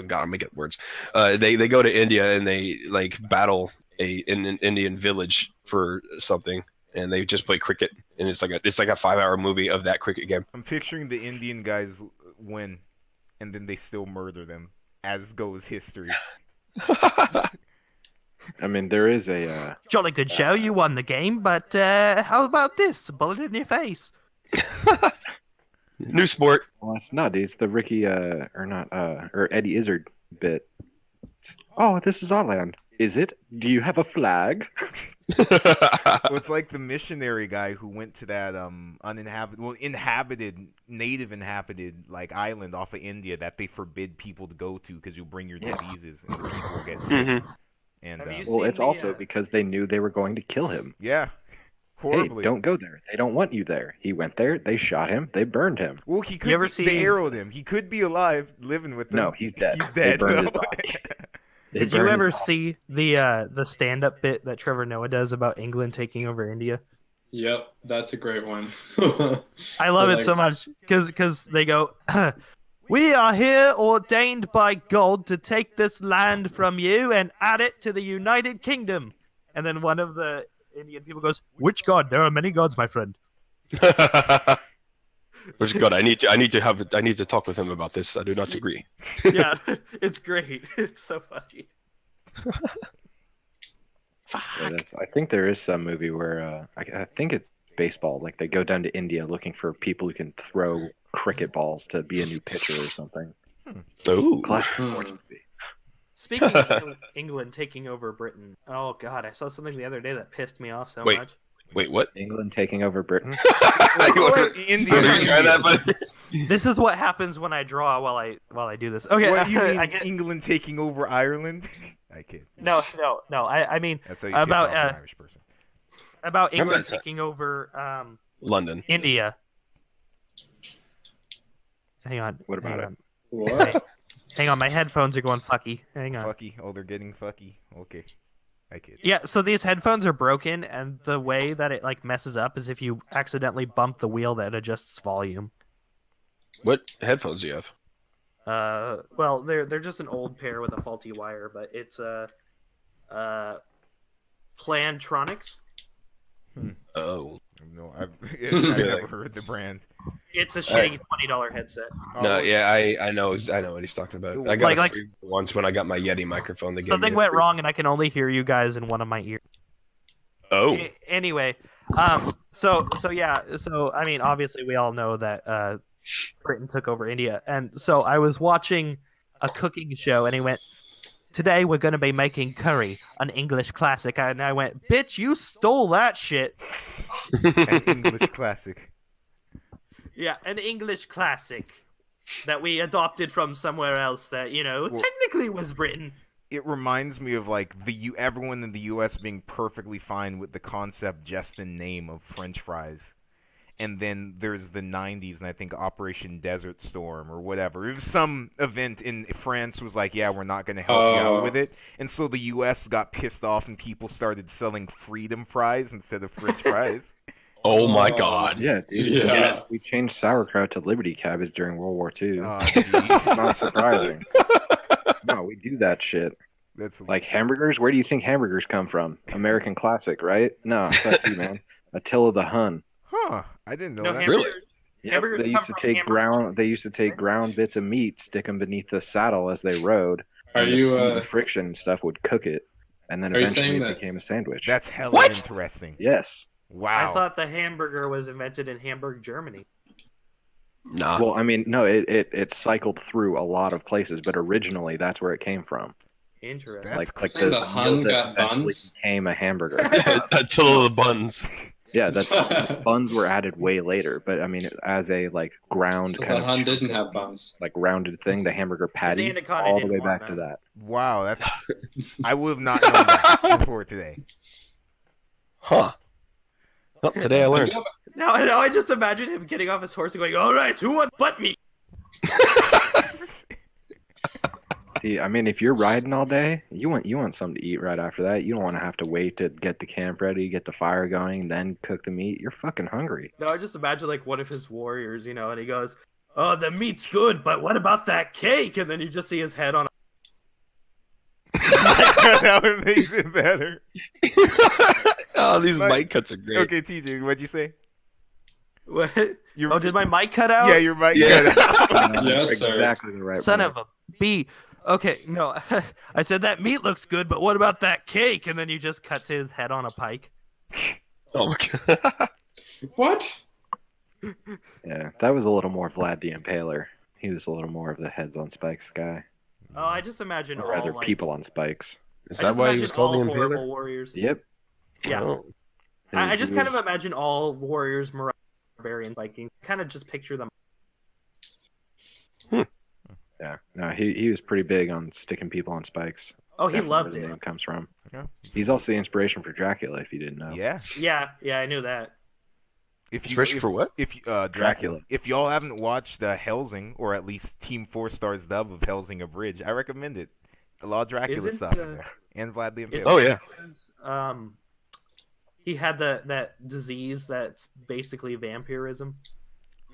God, I'm making words. They go to India and they like battle in an Indian village for something, and they just play cricket, and it's like a 5-hour movie of that cricket game. I'm picturing the Indian guys win, and then they still murder them, as goes history. I mean, there is a. Jolly good show, you won the game, but how about this? A bullet in your face. New sport. Well, it's not. It's the Ricky or Eddie Izzard bit. Oh, this is Outland. Is it? Do you have a flag? Well, it's like the missionary guy who went to that native inhabited like island off of India that they forbid people to go to because you'll bring your diseases and the people will get sick. Mhm. And Have you Well, seen it's also because they knew they were going to kill him. yeah, Hey, horribly. don't go there. They don't want you there. He went there. They shot him. They burned him. Well, he could. ever They seen- arrowed him. He could be alive, living with them. No, he's dead. He's They dead. burned his though. body. They Did you burned ever his see the stand-up bit that Trevor Noah does about England taking over India? Yep, that's a great one. I love it Like- so much because they go, "We are here ordained by God to take this land from you and add it to the United Kingdom." And then one of the Indian people goes, "Which God? There are many gods, my friend." Which is good. I need to talk with him about this. I do not agree. Yeah, it's great. It's so funny. I think there is some movie where I think it's baseball. Like they go down to India looking for people who can throw cricket balls to be a new pitcher or something. Oh, Classic sports movie. Speaking of England taking over Britain, oh god, I saw something the other day that pissed me off so Wait. much. wait, what? England taking over Britain. India. Are you trying that, bud? This is what happens when I draw while I do this. Okay, What you mean? I get, England taking over Ireland? I kid. no. I mean That's how you About, piss off an uh, Irish person. about Remember England that time. taking over London. India. Hang on. What about hang it? on. What? Hang on, my headphones are going fucky. Hang on. Fucky. Oh, they're getting fucky. Okay. I kid. Yeah, so these headphones are broken, and the way that it like messes up is if you accidentally bump the wheel that adjusts volume. What headphones do you have? Well, they're just an old pair with a faulty wire, but it's Plantronics. Oh. No, I've never heard the brand. It's a shitty $20 headset. No, Oh, yeah, I know what he's talking about. I got Like- a like- free once when I got my Yeti microphone. They gave Something me a went free- wrong, and I can only hear you guys in one of my ears. Oh, Anyway, so I mean, obviously we all know that Britain took over India, and so I was watching a cooking show, and he went, "Today we're going to be making curry, an English classic," and I went, "Bitch, you stole that shit." an English classic. Yeah, an English classic that we adopted from somewhere else that Well- technically was Britain. It reminds me of like everyone in the U.S. being perfectly fine with the concept, just in name of French fries. And then there's the 90s, and I think Operation Desert Storm or whatever. It was some event in France was like, yeah, we're not going to help you out with it. And so the U.S. got pissed off, and people started selling freedom fries instead of French fries. oh my God! Yeah, dude. Yeah. Yes, we changed sauerkraut to Liberty cabbage during World War II. Oh, It's jeez. not surprising. No, we do that shit. That's Like hamburgers, where do you think hamburgers come from? American classic, right? No, fuck you, man. Attila the Hun. huh? I didn't know No, that. hamburger- Really? Hamburgers They used come to from take hamburgers. They used to take ground bits of meat, stick them beneath the saddle as they rode. Are and the you, heat and uh, friction and stuff would cook it, and then Are you eventually saying it that- became a sandwich. That's hella What? interesting. Yes. Wow. I thought the hamburger was invented in Hamburg, Germany. Nah. Well, I mean, no, it cycled through a lot of places, but originally that's where it came from. Interesting. That's Like saying the meal Hun that got eventually buns? became a hamburger. Until the buns. Yeah, that's buns were added way later, but I mean, as a like ground So kind the of Hun chunk didn't of have meat, buns. like rounded thing, the hamburger patty, Anaconda all the didn't way want back to them. that. Wow, that's I would have not known that before today. Huh. Well, today I learned. Now I just imagine him getting off his horse and going, "All right, who wants butt meat?" I mean, if you're riding all day, you want something to eat right after that. You don't want to have to wait to get the camp ready, get the fire going, then cook the meat. You're fucking hungry. No, I just imagine like one of his warriors, and he goes, "Oh, the meat's good, but what about that cake?" And then you just see his head on. That would make it better. Oh, these Like- mic cuts are great. Okay, TJ, what'd you say? What? You're, Oh, did my mic cut out? Yeah, you're right. Yeah. Yes, sir. Exactly the right. Son one. of a b. Okay, no, I said that meat looks good, but what about that cake? And then you just cut to his head on a pike. Oh my God. What? Yeah, that was a little more Vlad the Impaler. He was a little more of the heads on spikes guy, Oh, I just imagine or all rather like, people on spikes. Is I that just why he imagine was called the all Impaler? horrible warriors. Yep. Yeah. Oh. I just kind of was- imagine all warriors, barbarian, Vikings. Kind of just picture them. Yeah. No, he was pretty big on sticking people on spikes. Oh, he Definitely loved where the it. name comes from. Yeah. He's also the inspiration for Dracula, if you didn't know. Yeah. Yeah, I knew that. Inspiration for what? If Dracula. Dracula. If y'all haven't watched Helsing, or at least Team 4 Star's dub of Helsing Abridged, I recommend it. A lot of Dracula Isn't, stuff in there. And Vlad the Impaler. Oh, yeah. Because, he had that disease that's basically vampirism.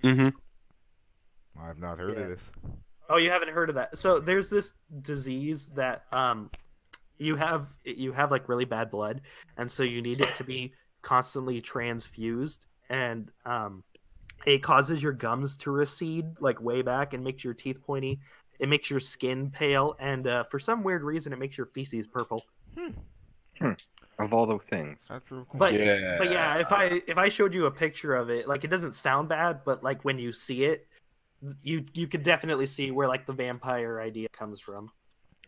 Mm-hmm. I've not heard Yeah. of this. Oh, you haven't heard of that? So there's this disease that you have like really bad blood, and so you need it to be constantly transfused, and it causes your gums to recede like way back and makes your teeth pointy. It makes your skin pale, and for some weird reason, it makes your feces purple. Of all the things. That's real cool. But Yeah. but yeah, if I showed you a picture of it, like it doesn't sound bad, but like when you see it, you could definitely see where like the vampire idea comes from.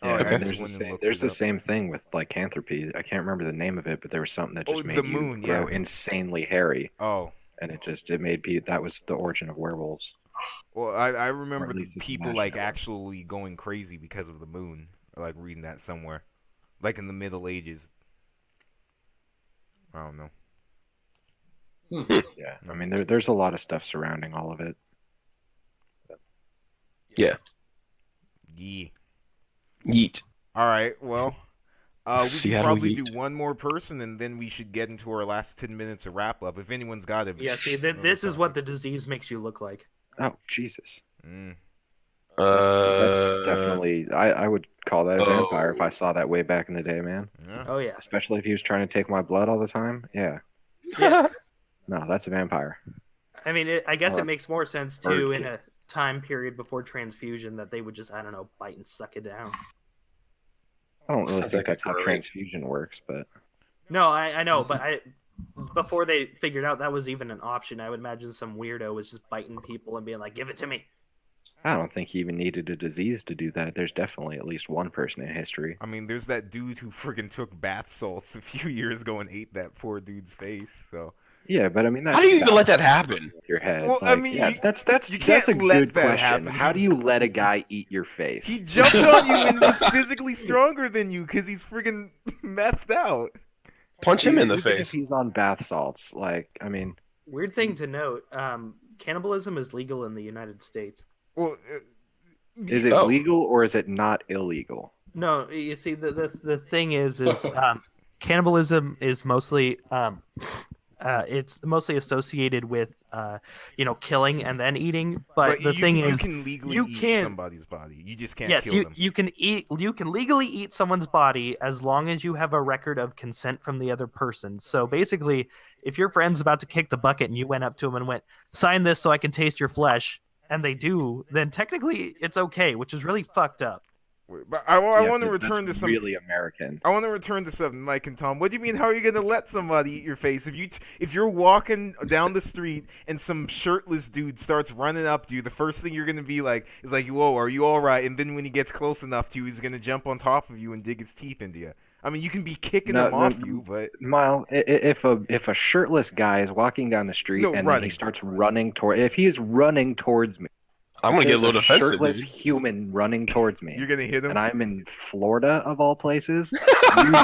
Yeah, Okay. and there's the same thing with lycanthropy. I can't remember the name of it, but there was something that just Oh, made the you moon, grow yeah. insanely hairy, Oh. and it made people. That was the origin of werewolves. Well, I remember at the least it's people imagined like that way. actually going crazy because of the moon. Like reading that somewhere. Like in the Middle Ages. I don't know. Yeah, I mean there's a lot of stuff surrounding all of it. Yeah. Yeet. All right. Well, we can Seattle probably Yeet. do one more person, and then we should get into our last 10 minutes of wrap up. If anyone's got it. Yeah, see, this is what the disease makes you look like. Oh Jesus, Mm. that's definitely. I would call that a vampire if I Oh. saw that way back in the day, man. Yeah. Oh yeah. Especially if he was trying to take my blood all the time. Yeah, Yeah. no, that's a vampire. I mean, I guess Or it makes more sense too bird. in a time period before transfusion that they would just, I don't know, bite and suck it down. I don't really Sounds think like a that's how great- transfusion works, but No, I know, but before they figured out that was even an option, I would imagine some weirdo was just biting people and being like, "Give it to me." I don't think he even needed a disease to do that. There's definitely at least one person in history. I mean, there's that dude who friggin' took bath salts a few years ago and ate that poor dude's face. So. Yeah, but I mean, that's How do you even let that happen? with your head. Well, I Like, mean, yeah, you that's can't a let good that question. happen. How do you let a guy eat your face? He jumped on you and was physically stronger than you because he's friggin' methed out. Punch him in the Even if face. he's on bath salts, like I mean, Weird thing to note: cannibalism is legal in the United States. Well, is it Oh. legal or is it not illegal? No, you see, the thing is cannibalism is mostly it's mostly associated with killing and then eating. But the thing you is, can legally you eat can't- somebody's body. You just can't yes, kill you them. you can legally eat someone's body as long as you have a record of consent from the other person. So basically, if your friend's about to kick the bucket and you went up to him and went, "Sign this so I can taste your flesh," and they do, then technically it's okay, which is really fucked up. But I Yeah, want to but return to that's some. really American. I want to return to something, Mike and Tom. What do you mean? How are you gonna let somebody eat your face if you're walking down the street and some shirtless dude starts running up to you? The first thing you're gonna be like is like, "Whoa, are you all right?" And then when he gets close enough to you, he's gonna jump on top of you and dig his teeth into you. I mean, you can be kicking No, him no, off you, but Mile, if a shirtless guy is walking down the street No, and then running. he starts running toward, if he is running towards me, I'm gonna if get a there's little defensive, shirtless dude. human running towards me, you're gonna hit him. and I'm in Florida of all places, you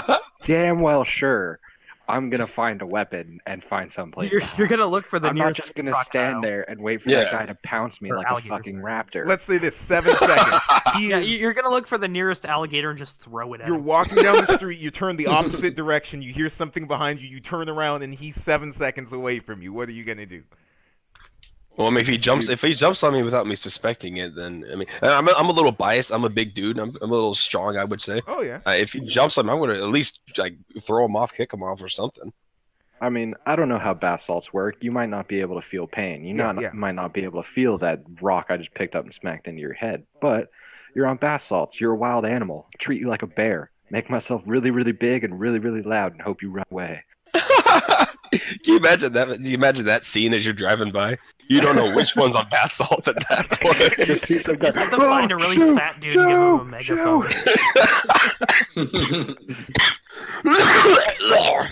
damn well sure I'm gonna find a weapon and find someplace. You're, to you're hide. gonna look for the I'm not nearest just gonna crocodile. stand there and wait for that Yeah. guy to pounce me Or like a alligator. fucking raptor. Let's say this: 7 seconds. He Yeah, is. you're gonna look for the nearest alligator and just throw it at You're him. walking down the street, you turn the opposite direction, you hear something behind you, you turn around, and he's 7 seconds away from you. What are you gonna do? Well, I mean, if he jumps on me without me suspecting it, then I mean, I'm a little biased. I'm a big dude. I'm a little strong, I would say. Oh yeah. If he jumps on me, I'm gonna at least like throw him off, kick him off, or something. I mean, I don't know how bath salts work. You might not be able to feel pain. You Yeah. might not be able to feel that rock I just picked up and smacked into your head. But you're on bath salts. You're a wild animal. Treat you like a bear. Make myself really, really big and really, really loud and hope you run away. you imagine that? Do you imagine that scene as you're driving by? You don't know which one's on bath salts at that point. Just see some You guy. have to find a really fat dude and give him a megaphone.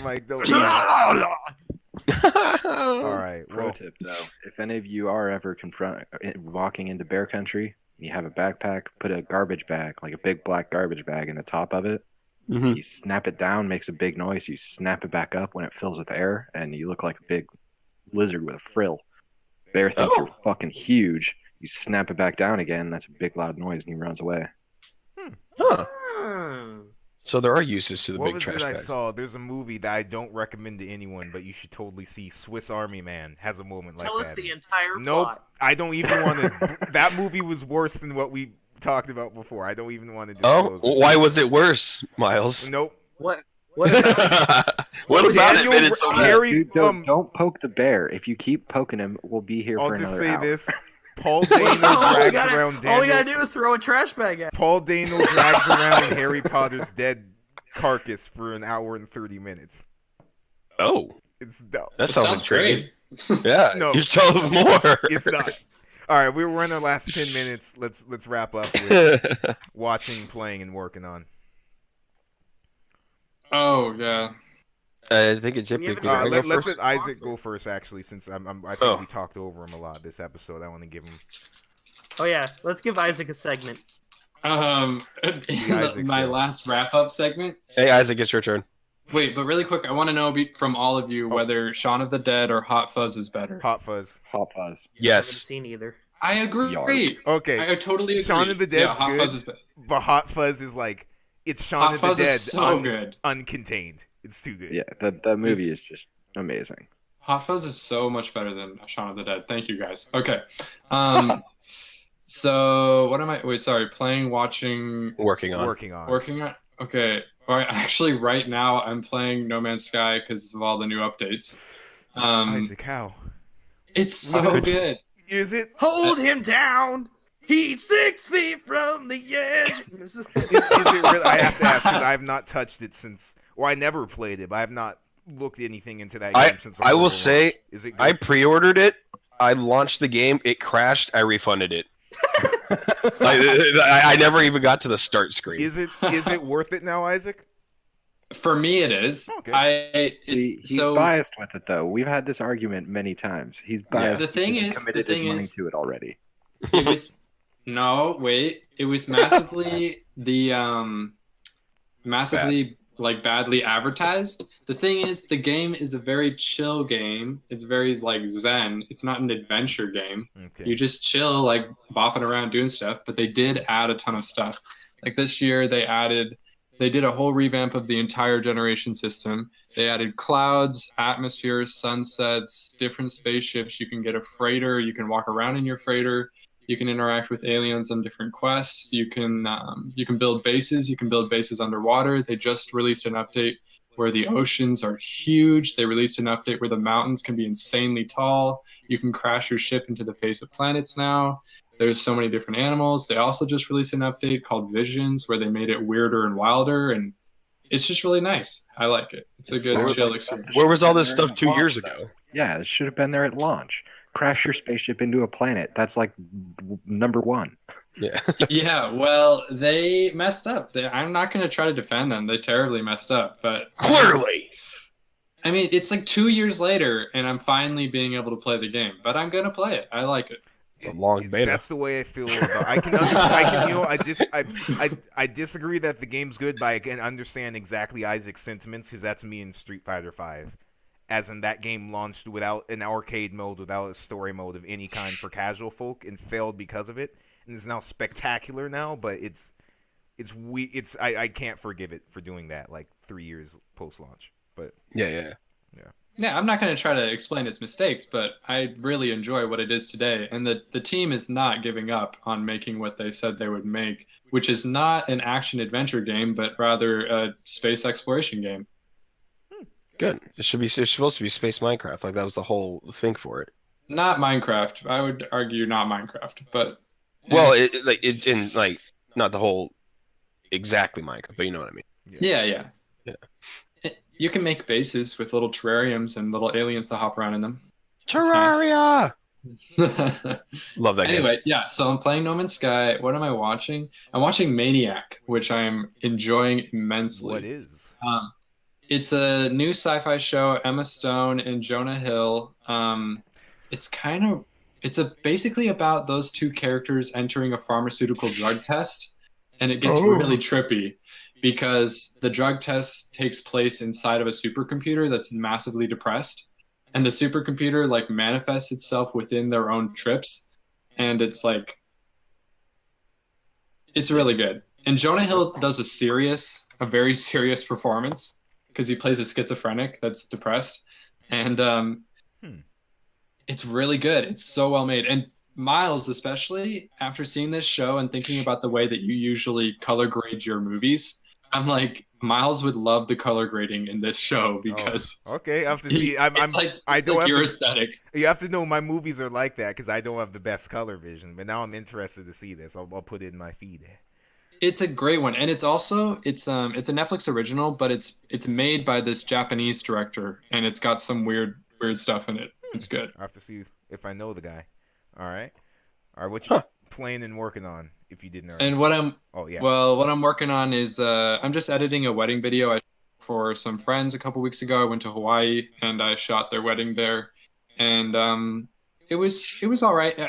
Mike, don't. All right. Pro Well, tip though, if any of you are ever walking into bear country and you have a backpack, put a garbage bag, like a big black garbage bag, in the top of it. Mhm. You snap it down, makes a big noise. You snap it back up when it fills with air, and you look like a big lizard with a frill. Bear thinks Oh. you're fucking huge. You snap it back down again. That's a big loud noise, and he runs away. Huh. Hmm. So there are uses to the what big was trash it I bags. saw? There's a movie that I don't recommend to anyone, but you should totally see. Swiss Army Man has a moment like Tell that. us the entire Nope. plot. I don't even want to. That movie was worse than what we talked about before. I don't even want to Oh, disclose it. why was it worse, Miles? Nope. What? What about What about it Daniel made it so bad? Harry- Dude, don't poke the bear. If you keep poking him, we'll be here I'll for just another say hour. this: Paul all, Dano we drags gotta, around all we gotta Daniel. do is throw a trash bag at. Paul Dano drags around Harry Potter's dead carcass for an hour and 30 minutes. Oh, It's dumb. that sounds great. great. Yeah, No. you tell us more. It's not. All right, we're in our last 10 minutes. Let's wrap up with watching, playing, and working on. Oh yeah. I think it's We haven't typically. Yeah, I go Let's first? let Isaac go first, actually, since I think Oh. we talked over him a lot this episode. I want to give him. Oh yeah, let's give Isaac a segment. Isaac My show. last wrap-up segment. Hey, Isaac, it's your turn. Wait, but really quick, I want to know from all of you Oh. whether Shaun of the Dead or Hot Fuzz is better. Hot Fuzz. Hot fuzz. I haven't Yes. seen either. I agree. Yarp. Okay, I totally agree. Shaun of the Yeah, Dead's Hot good. Fuzz is better. but Hot Fuzz is like it's Shaun Hot of the Fuzz Dead is so good. uncontained. It's too good. Yeah, the movie is just amazing. Hot Fuzz is so much better than Shaun of the Dead. Thank you guys. Okay. So what am I? Wait, sorry. Playing, watching, Working on. Working on. working on. Okay. All right. Actually, right now I'm playing No Man's Sky because of all the new updates. Isaac, how It's so What? good. is it? Hold him down. He's 6 feet from the edge. Is it really? I have to ask because I have not touched it since. Well, I never played it, but I have not looked anything into that game since. the I will horrible say, launch. Is it? Good? I pre-ordered it. I launched the game. It crashed. I refunded it. I never even got to the start screen. Is it worth it now, Isaac? For me, it is. Okay. He's So biased with it though. We've had this argument many times. He's biased. The thing because he is- committed the his thing money is- to it already. it was no wait. It was massively massively like badly advertised. The thing is, the game is a very chill game. It's very like zen. It's not an adventure game. Okay. You just chill, like bopping around doing stuff. But they did add a ton of stuff. Like this year, they did a whole revamp of the entire generation system. They added clouds, atmospheres, sunsets, different spaceships. You can get a freighter. You can walk around in your freighter. You can interact with aliens on different quests. You can build bases. You can build bases underwater. They just released an update where the oceans are huge. They released an update where the mountains can be insanely tall. You can crash your ship into the face of planets now. There's so many different animals. They also just released an update called Visions where they made it weirder and wilder, and it's just really nice. I like it. It's a good so chill like experience. Where was all this They're stuff 2 years lost, ago? Yeah, it should have been there at launch. Crash your spaceship into a planet. That's like number one. Yeah. Yeah, well, they messed up. I'm not going to try to defend them. They terribly messed up. But Clearly. I mean, it's like 2 years later, and I'm finally being able to play the game. But I'm going to play it. I like it. It's a long beta. That's the way I feel about. I can understand. I disagree that the game's good, but I can understand exactly Isaac's sentiments because that's me in Street Fighter V. As in that game launched without an arcade mode, without a story mode of any kind for casual folk, and failed because of it, and is now spectacular now. But I can't forgive it for doing that like 3 years post launch. But Yeah. Yeah, I'm not going to try to explain its mistakes, but I really enjoy what it is today. And the team is not giving up on making what they said they would make, which is not an action-adventure game, but rather a space exploration game. Good. It's supposed to be Space Minecraft. Like that was the whole thing for it. Not Minecraft. I would argue not Minecraft, but Well, not the whole exactly Minecraft, but you know what I mean. yeah. You can make bases with little terrariums and little aliens to hop around in them. Terraria. Love that game. Anyway, yeah, so I'm playing No Man's Sky. What am I watching? I'm watching Maniac, which I'm enjoying immensely. What is? It's a new sci-fi show, Emma Stone and Jonah Hill. It's basically about those two characters entering a pharmaceutical drug test, and it gets really trippy because the drug test takes place inside of a supercomputer that's massively depressed, and the supercomputer like manifests itself within their own trips, and it's really good. And Jonah Hill does a very serious performance because he plays a schizophrenic that's depressed, and it's really good. It's so well made. And Miles, especially after seeing this show and thinking about the way that you usually color grade your movies, I'm like, Miles would love the color grading in this show because okay, I have to see. I don't like have your the, aesthetic. You have to know my movies are like that because I don't have the best color vision. But now I'm interested to see this. I'll put it in my feed. It's a great one, and it's a Netflix original, but it's made by this Japanese director, and it's got some weird stuff in it. It's good. I have to see if I know the guy. All right. What you playing and working on? If you didn't already. And what I'm what I'm working on is I'm just editing a wedding video for some friends a couple weeks ago. I went to Hawaii and I shot their wedding there, and it was all right.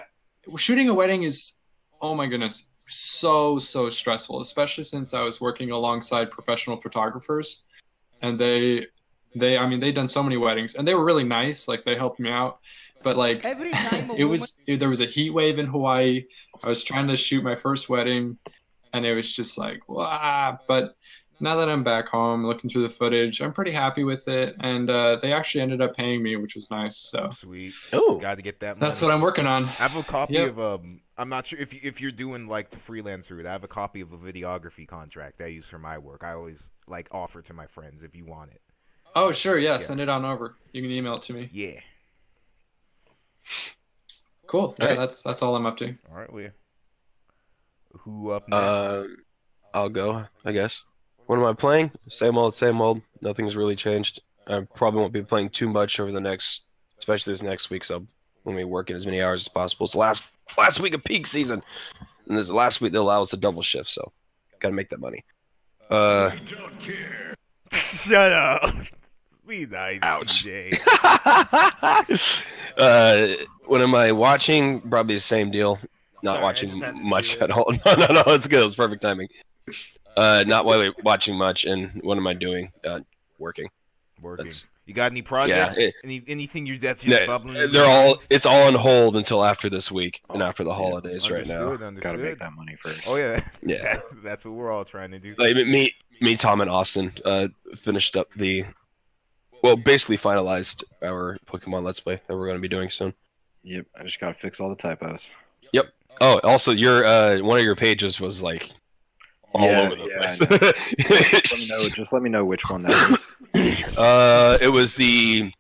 Shooting a wedding is, oh my goodness, so stressful, especially since I was working alongside professional photographers, and they'd done so many weddings, and they were really nice. Like, they helped me out, but like Every time there was a heat wave in Hawaii. I was trying to shoot my first wedding, and it was just like, wow. But now that I'm back home, looking through the footage, I'm pretty happy with it, and they actually ended up paying me, which was nice. So sweet. Oh, Got to get that money. that's what I'm working on. I have a copy Yep. of I'm not sure if you're doing like the freelance route. I have a copy of a videography contract I use for my work. I always like offer to my friends if you want it. Oh, sure, yeah. Send it on over. You can email it to me. Yeah. Cool. Yeah, Okay. that's all I'm up to. All right. Who up next? I'll go, I guess. What am I playing? Same old, same old. Nothing's really changed. I probably won't be playing too much over especially this next week. So I'm going to be working as many hours as possible. It's last week of peak season, and this is the last week that allows the double shift. So got to make that money. Shut up. Be nice, Ouch. DJ. What am I watching? Probably the same deal. Not Sorry, I watching just had to much do it. at all. No, it's good. It's perfect timing. Not really watching much. And what am I doing? Working. Working. That's- You got any projects? Yeah, Anything that's just bubbling? in your They're mind? it's all on hold until after this week and after the holidays right now. Understood. Gotta make that money first. Oh yeah. Yeah. That's what we're all trying to do. Like me, Tom, and Austin finished up basically finalized our Pokemon Let's Play that we're going to be doing soon. Yep, I just gotta fix all the typos. Oh, also, your one of your pages was like all over the place. Just let me know which one that is. It was the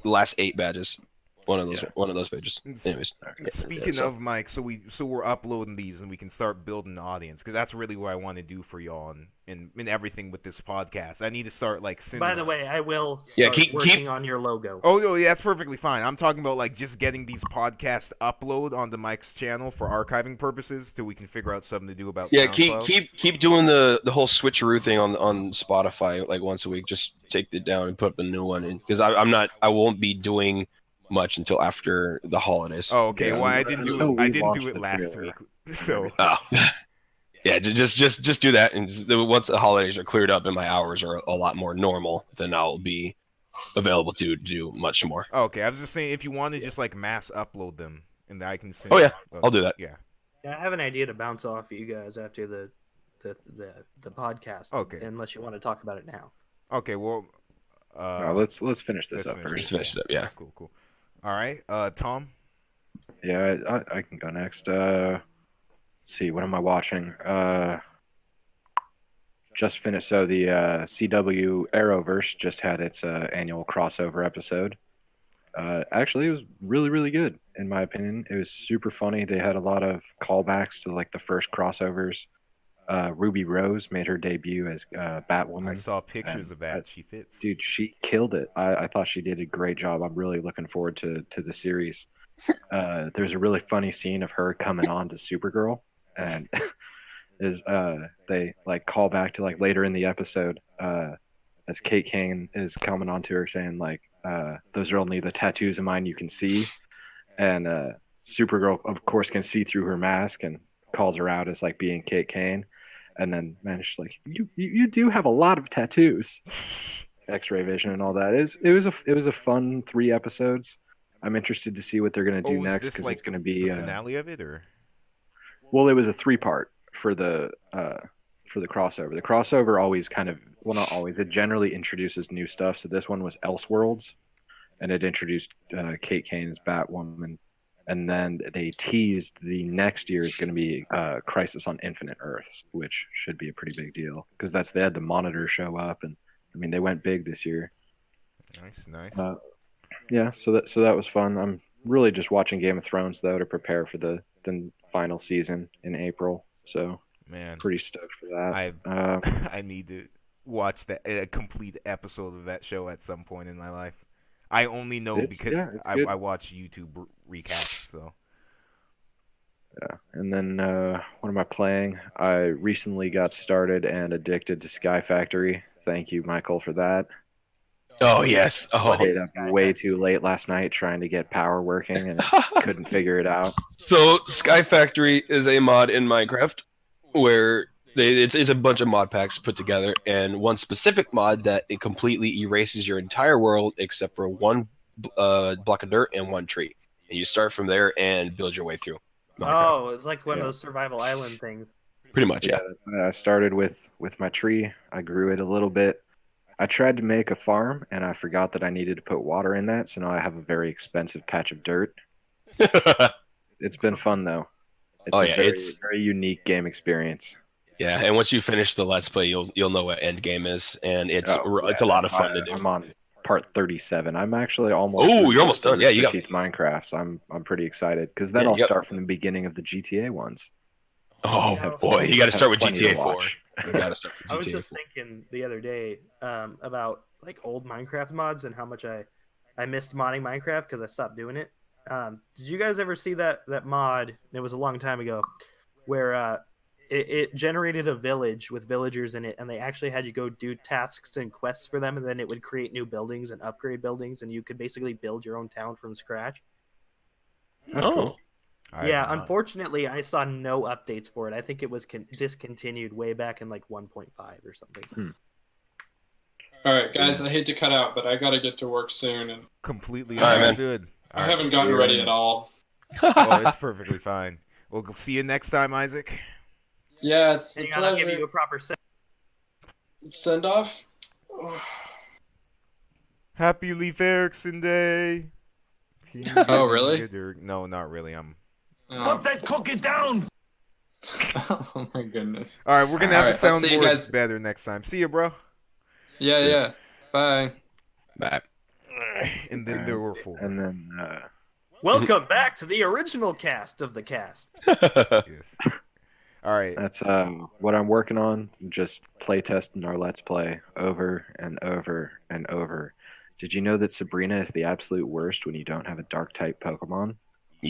last 8 badges. One of those pages. Anyways, Speaking so- of Mike, so we're uploading these and we can start building an audience because that's really what I want to do for y'all and everything with this podcast. I need to start like sending. By the way, I will Yeah, start keep- working on your logo. Oh no, yeah, that's perfectly fine. I'm talking about like just getting these podcasts upload onto Mike's channel for archiving purposes till we can figure out something to do about. yeah, SoundCloud. keep doing the whole switcheroo thing on Spotify like once a week. Just take it down and put up a new one in because I won't be doing much until after the holidays. Oh, okay. Yeah, Well, I didn't do until it. I we didn't launch do it the last trailer. week. So Oh. Yeah, just do that, and once the holidays are cleared up and my hours are a lot more normal, then I'll be available to do much more. okay, I was just saying if you want to just like mass upload them and then I can send. Oh, yeah. I'll do that. Yeah. Yeah, I have an idea to bounce off you guys after the podcast. Okay. Unless you want to talk about it now. Okay. Well. Let's finish this let's up finish first. Just finish it up, yeah. Cool. All right. Tom. Yeah, I can go next. Let's see, what am I watching? Just finished. So the CW Arrowverse just had its annual crossover episode. Actually, it was really, really good in my opinion. It was super funny. They had a lot of callbacks to like the first crossovers. Ruby Rose made her debut as I Batwoman. saw pictures and of that. She fits. Dude, she killed it. I thought she did a great job. I'm really looking forward to the series. There's a really funny scene of her coming on to Supergirl, and they like call back to like later in the episode as Kate Kane is coming on to her saying like those are only the tattoos of mine you can see, and Supergirl of course can see through her mask and calls her out as like being Kate Kane, and then man, she's like you do have a lot of tattoos. X-ray vision and all that. It was a fun 3 episodes. I'm interested to see what they're gonna do is next this, because like, it's gonna be the finale of it, or well, it was a 3-part for the crossover. The crossover always kind of not always. It generally introduces new stuff. So this one was Elseworlds, and it introduced Kate Kane as Batwoman, and then they teased the next year is going to be Crisis on Infinite Earths, which should be a pretty big deal because they had the Monitor show up, and I mean they went big this year. nice. Yeah, so that was fun. I'm really just watching Game of Thrones though to prepare for the final season in April. So Man, pretty stoked for that. I need to watch a complete episode of that show at some point in my life. I only know It's because good. I watch YouTube recaps. So Yeah, and then what am I playing? I recently got started and addicted to Sky Factory. Thank you, Michael, for that. Oh yes. Oh. Stayed up way too late last night trying to get power working and couldn't figure it out. So Sky Factory is a mod in Minecraft where it's a bunch of mod packs put together, and one specific mod that it completely erases your entire world except for one block of dirt and one tree, and you start from there and build your way through Minecraft. Oh, it's like one of Yeah. those survival island things. Pretty much, yeah. I started with my tree. I grew it a little bit. I tried to make a farm and I forgot that I needed to put water in that, so now I have a very expensive patch of dirt. It's been fun though. It's Oh, a yeah, very, it's- very unique game experience. Yeah, and once you finish the Let's Play, you'll know what end game is, and it's a lot of fun to do. I'm on part 37. I'm actually almost. Oh, through you're almost done. Yeah, you got. 15th Minecraft. So I'm pretty excited because then Yeah, I'll yep. start from the beginning of the GTA ones. Oh Have boy, you got to Have start with plenty to GTA 4. watch. You got to start with I was GTA just 4. thinking the other day about like old Minecraft mods and how much I missed modding Minecraft because I stopped doing it. Did you guys ever see that mod? And it was a long time ago, where it generated a village with villagers in it, and they actually had you go do tasks and quests for them, and then it would create new buildings and upgrade buildings, and you could basically build your own town from scratch. That's Oh, cool. I Yeah, have not. unfortunately, I saw no updates for it. I think it was discontinued way back in like 1.5 or something. All right, guys, I hate to cut out, but I got to get to work soon, and Completely All right, man. understood. I haven't gotten ready at all. Oh, it's perfectly fine. We'll see you next time, Isaac. Yeah, it's a Hang on, I'll give you pleasure. a proper set. Send off. Happy Leif Erikson Day. Oh, really? No, not really. Oh. that cookie down! Oh my goodness. All right, we're gonna have All the right, I'll see you soundboard guys. better next time. See you, bro. Yeah, See ya. yeah. Bye. Bye. And then there were 4. And then Welcome back to the original cast of the cast. Yes. All right. that's what I'm working on. Just playtesting our Let's Play over and over and over. Did you know that Sabrina is the absolute worst when you don't have a dark type Pokemon?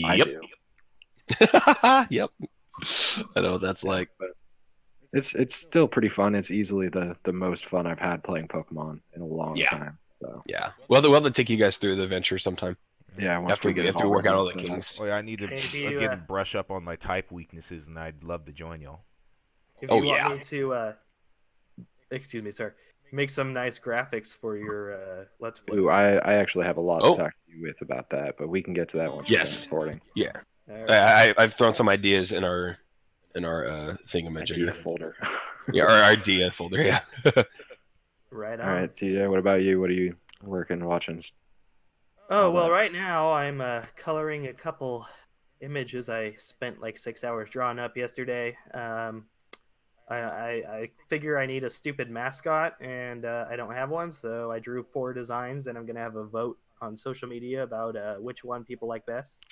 I Yep. do. Yep. I know what that's like. It's still pretty fun. It's easily the most fun I've had playing Pokemon in a long Yeah. time. So Yeah. Well, we'll have to take you guys through the adventure sometime yeah, once after we get we work out all the ready, kinks. Oh, yeah, I need to Maybe, again brush up on my type weaknesses, and I'd love to join y'all. If Oh, you want yeah. me to, excuse me, sir, make some nice graphics for your Let's Play. Ooh, I actually have a lot Oh. to talk to you with about that, but we can get to that once Yes. we're done recording. Yeah. I've thrown some ideas in our thingamajig. Idea folder. Yeah, our idea folder. Yeah. Right on. All right, TJ, what about you? What are you working, watching? Oh, well, right now I'm coloring a couple images I spent like 6 hours drawing up yesterday. I figure I need a stupid mascot, and I don't have one, so I drew 4 designs, and I'm going to have a vote on social media about which one people like best.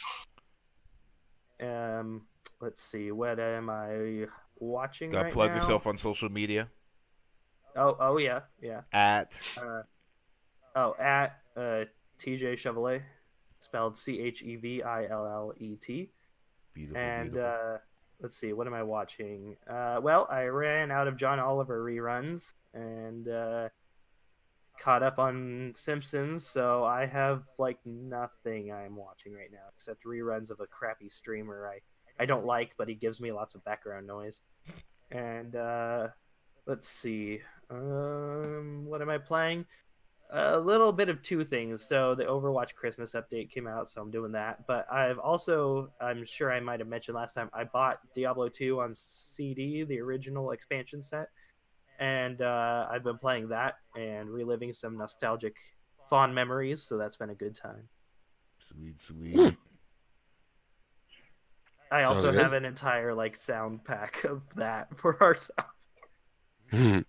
Let's see, what am I watching Gotta right plug now. yourself on social media Oh yeah. at At TJ Chevillet, spelled Chevillet. beautiful, And beautiful. let's see, what am I watching? Well, I ran out of John Oliver reruns and caught up on Simpsons, so I have like nothing I'm watching right now except reruns of a crappy streamer I don't like, but he gives me lots of background noise. And let's see, what am I playing? A little bit of two things. So the Overwatch Christmas update came out, so I'm doing that. But I've also, I'm sure I might have mentioned last time, I bought Diablo 2 on CD, the original expansion set, and I've been playing that and reliving some nostalgic, fond memories. So that's been a good time. Sweet, Hmm. sweet. I Sounds also good. have an entire like sound pack of that for our sound. Hmm.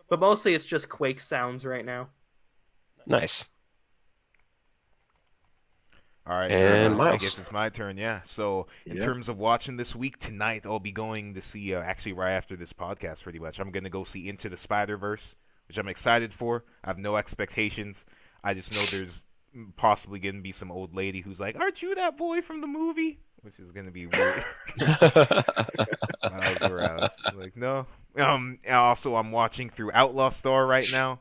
But mostly it's just Quake sounds right now. Nice. All right, And I Miles. guess it's my turn. Yeah. So in Yeah. terms of watching this week, tonight I'll be going to see. Actually, right after this podcast, pretty much, I'm gonna go see Into the Spider-Verse, which I'm excited for. I have no expectations. I just know there's possibly gonna be some old lady who's like, "Aren't you that boy from the movie?" Which is gonna be weird. Miles Morales. Like, no. Also, I'm watching through Outlaw Star right now.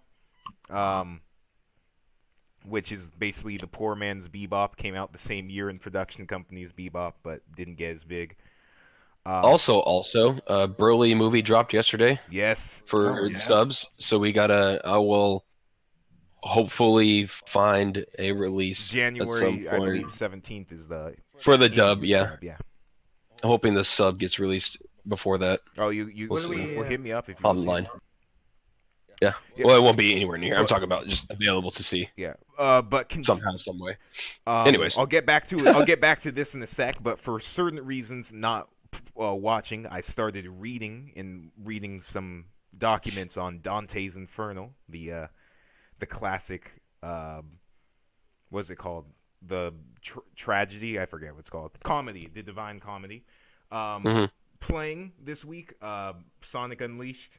Which is basically the poor man's Bebop. Came out the same year in production company's Bebop, but didn't get as big. Also, Broly movie dropped yesterday Yes. for Oh, yeah. subs, so I will hopefully find a release at some January, I point believe 17th is the for the dub. English Yeah, dub, yeah. I'm hoping the sub gets released before that. Oh, you We'll see. well, hit me up if you want to see Online. it. Yeah. Yeah. Well, it won't be anywhere near. I'm But- talking about just available to see Yeah. But somehow, some way. Um, Anyways. I'll get back to it. I'll get back to this in a sec. But for certain reasons, not watching, I started reading some documents on Dante's Inferno, the classic. What's it called? The tragedy. I forget what it's called. Comedy. The Divine Comedy. Mhm. Playing this week. Sonic Unleashed.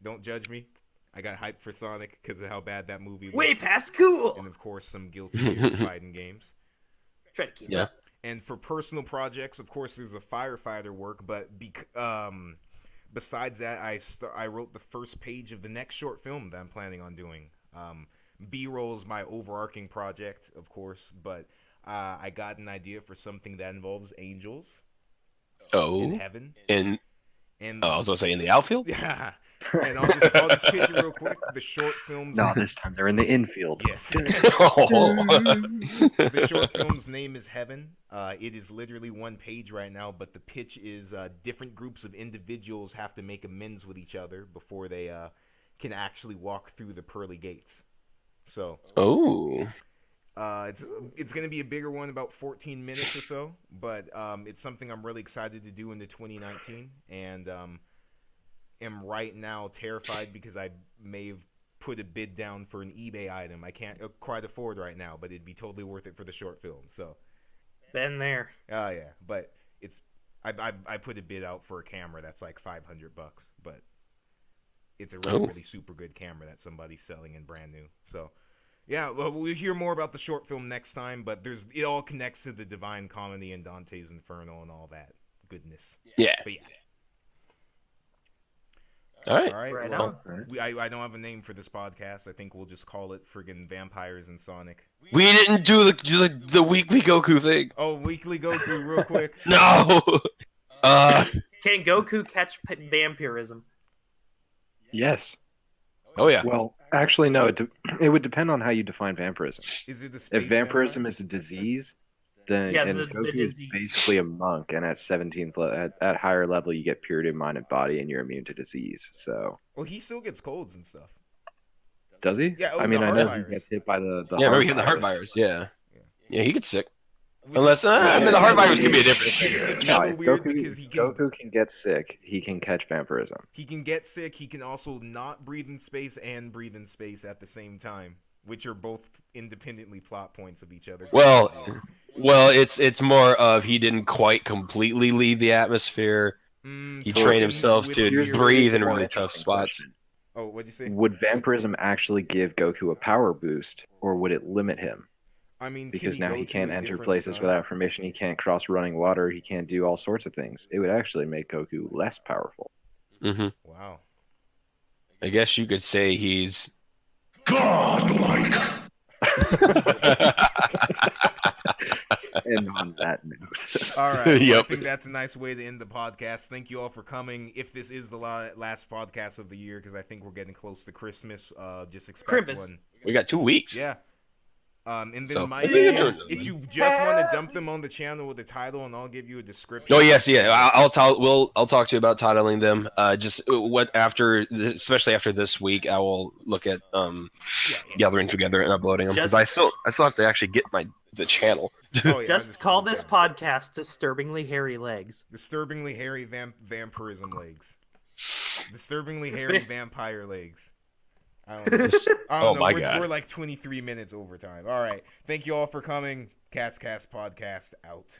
Don't judge me. I got hyped for Sonic because of how bad that movie looked. Way past cool. And of course, some Guilty Gear fighting games. Try to keep Yeah. up. And for personal projects, of course, there's the firefighter work. But besides that, I wrote the first page of the next short film that I'm planning on doing. B-roll is my overarching project, of course, but I got an idea for something that involves angels in Oh, heaven. and And I was gonna say in the outfield. yeah. And I'll just pitch it real quick. The short films. No, this time they're in the infield. Yes. Oh. The short film's name is Heaven. It is literally one page right now, but the pitch is different groups of individuals have to make amends with each other before they can actually walk through the pearly gates. So Oh. it's going to be a bigger one, about 14 minutes or so, but it's something I'm really excited to do into 2019, and am right now terrified because I may have put a bid down for an eBay item I can't quite afford right now, but it'd be totally worth it for the short film. So, Been there. oh yeah, but it's I put a bid out for a camera that's like $500, but it's a really super good camera that somebody's selling in brand new. So, yeah, well, we'll hear more about the short film next time, but it all connects to the Divine Comedy and Dante's Inferno and all that goodness. Yeah. But yeah. All right. All right. Right Well, on. I don't have a name for this podcast. I think we'll just call it friggin' Vampires and Sonic. We didn't do the weekly Goku thing. Oh, Weekly Goku, real quick. No. Can Goku catch vampirism? Yes. Oh yeah. Well, actually, no. It would depend on how you define vampirism. Is it the If space vampirism vampire? is a disease, then Yeah, and the Goku is disease. basically a monk, and at 17th at higher level, you get purity of mind and body, and you're immune to disease. So Well, he still gets colds and stuff. does he? Yeah, I the mean, I heart know virus. he gets hit by the Yeah, remember he had the heart virus. virus. Yeah. Yeah, he gets sick. Which Unless is- I mean, the heart virus can be a different It's thing. No, hella if weird because Goku can get sick, he can catch vampirism. he can get sick. He can also not breathe in space and breathe in space at the same time, which are both independently plot points of each other. Well, it's more of he didn't quite completely leave the atmosphere. He talking trained himself with to weird- breathe in More really tough interesting spots. question. Oh, what'd you say? Would vampirism actually give Goku a power boost, or would it limit him? I mean, Because can now go he to can't a enter different places sun? without permission. He can't cross running water. He can't do all sorts of things. It would actually make Goku less powerful. Hmm Wow. I guess you could say he's And on that note, All right. Well, I Yep. think that's a nice way to end the podcast. Thank you all for coming. If this is the last podcast of the year, because I think we're getting close to Christmas, just expect Crimpus. one. We got 2 weeks. Yeah. And then So, Mike, I think again, you're- if you just want to dump them on the channel with the title, and I'll give you a description. Oh yes, yeah. I'll talk to you about titling them. Just what after, especially after this week, I will look at gathering together and uploading them because Just- I still have to actually get the channel. Oh, yeah, I Just call this understand. podcast "Disturbingly Hairy Legs." Disturbingly hairy vampirism legs. Disturbingly hairy vampire legs. I don't know. I don't Oh know. my we're, God. We're like 23 minutes overtime. All right. Thank you all for coming. Cast Podcast out.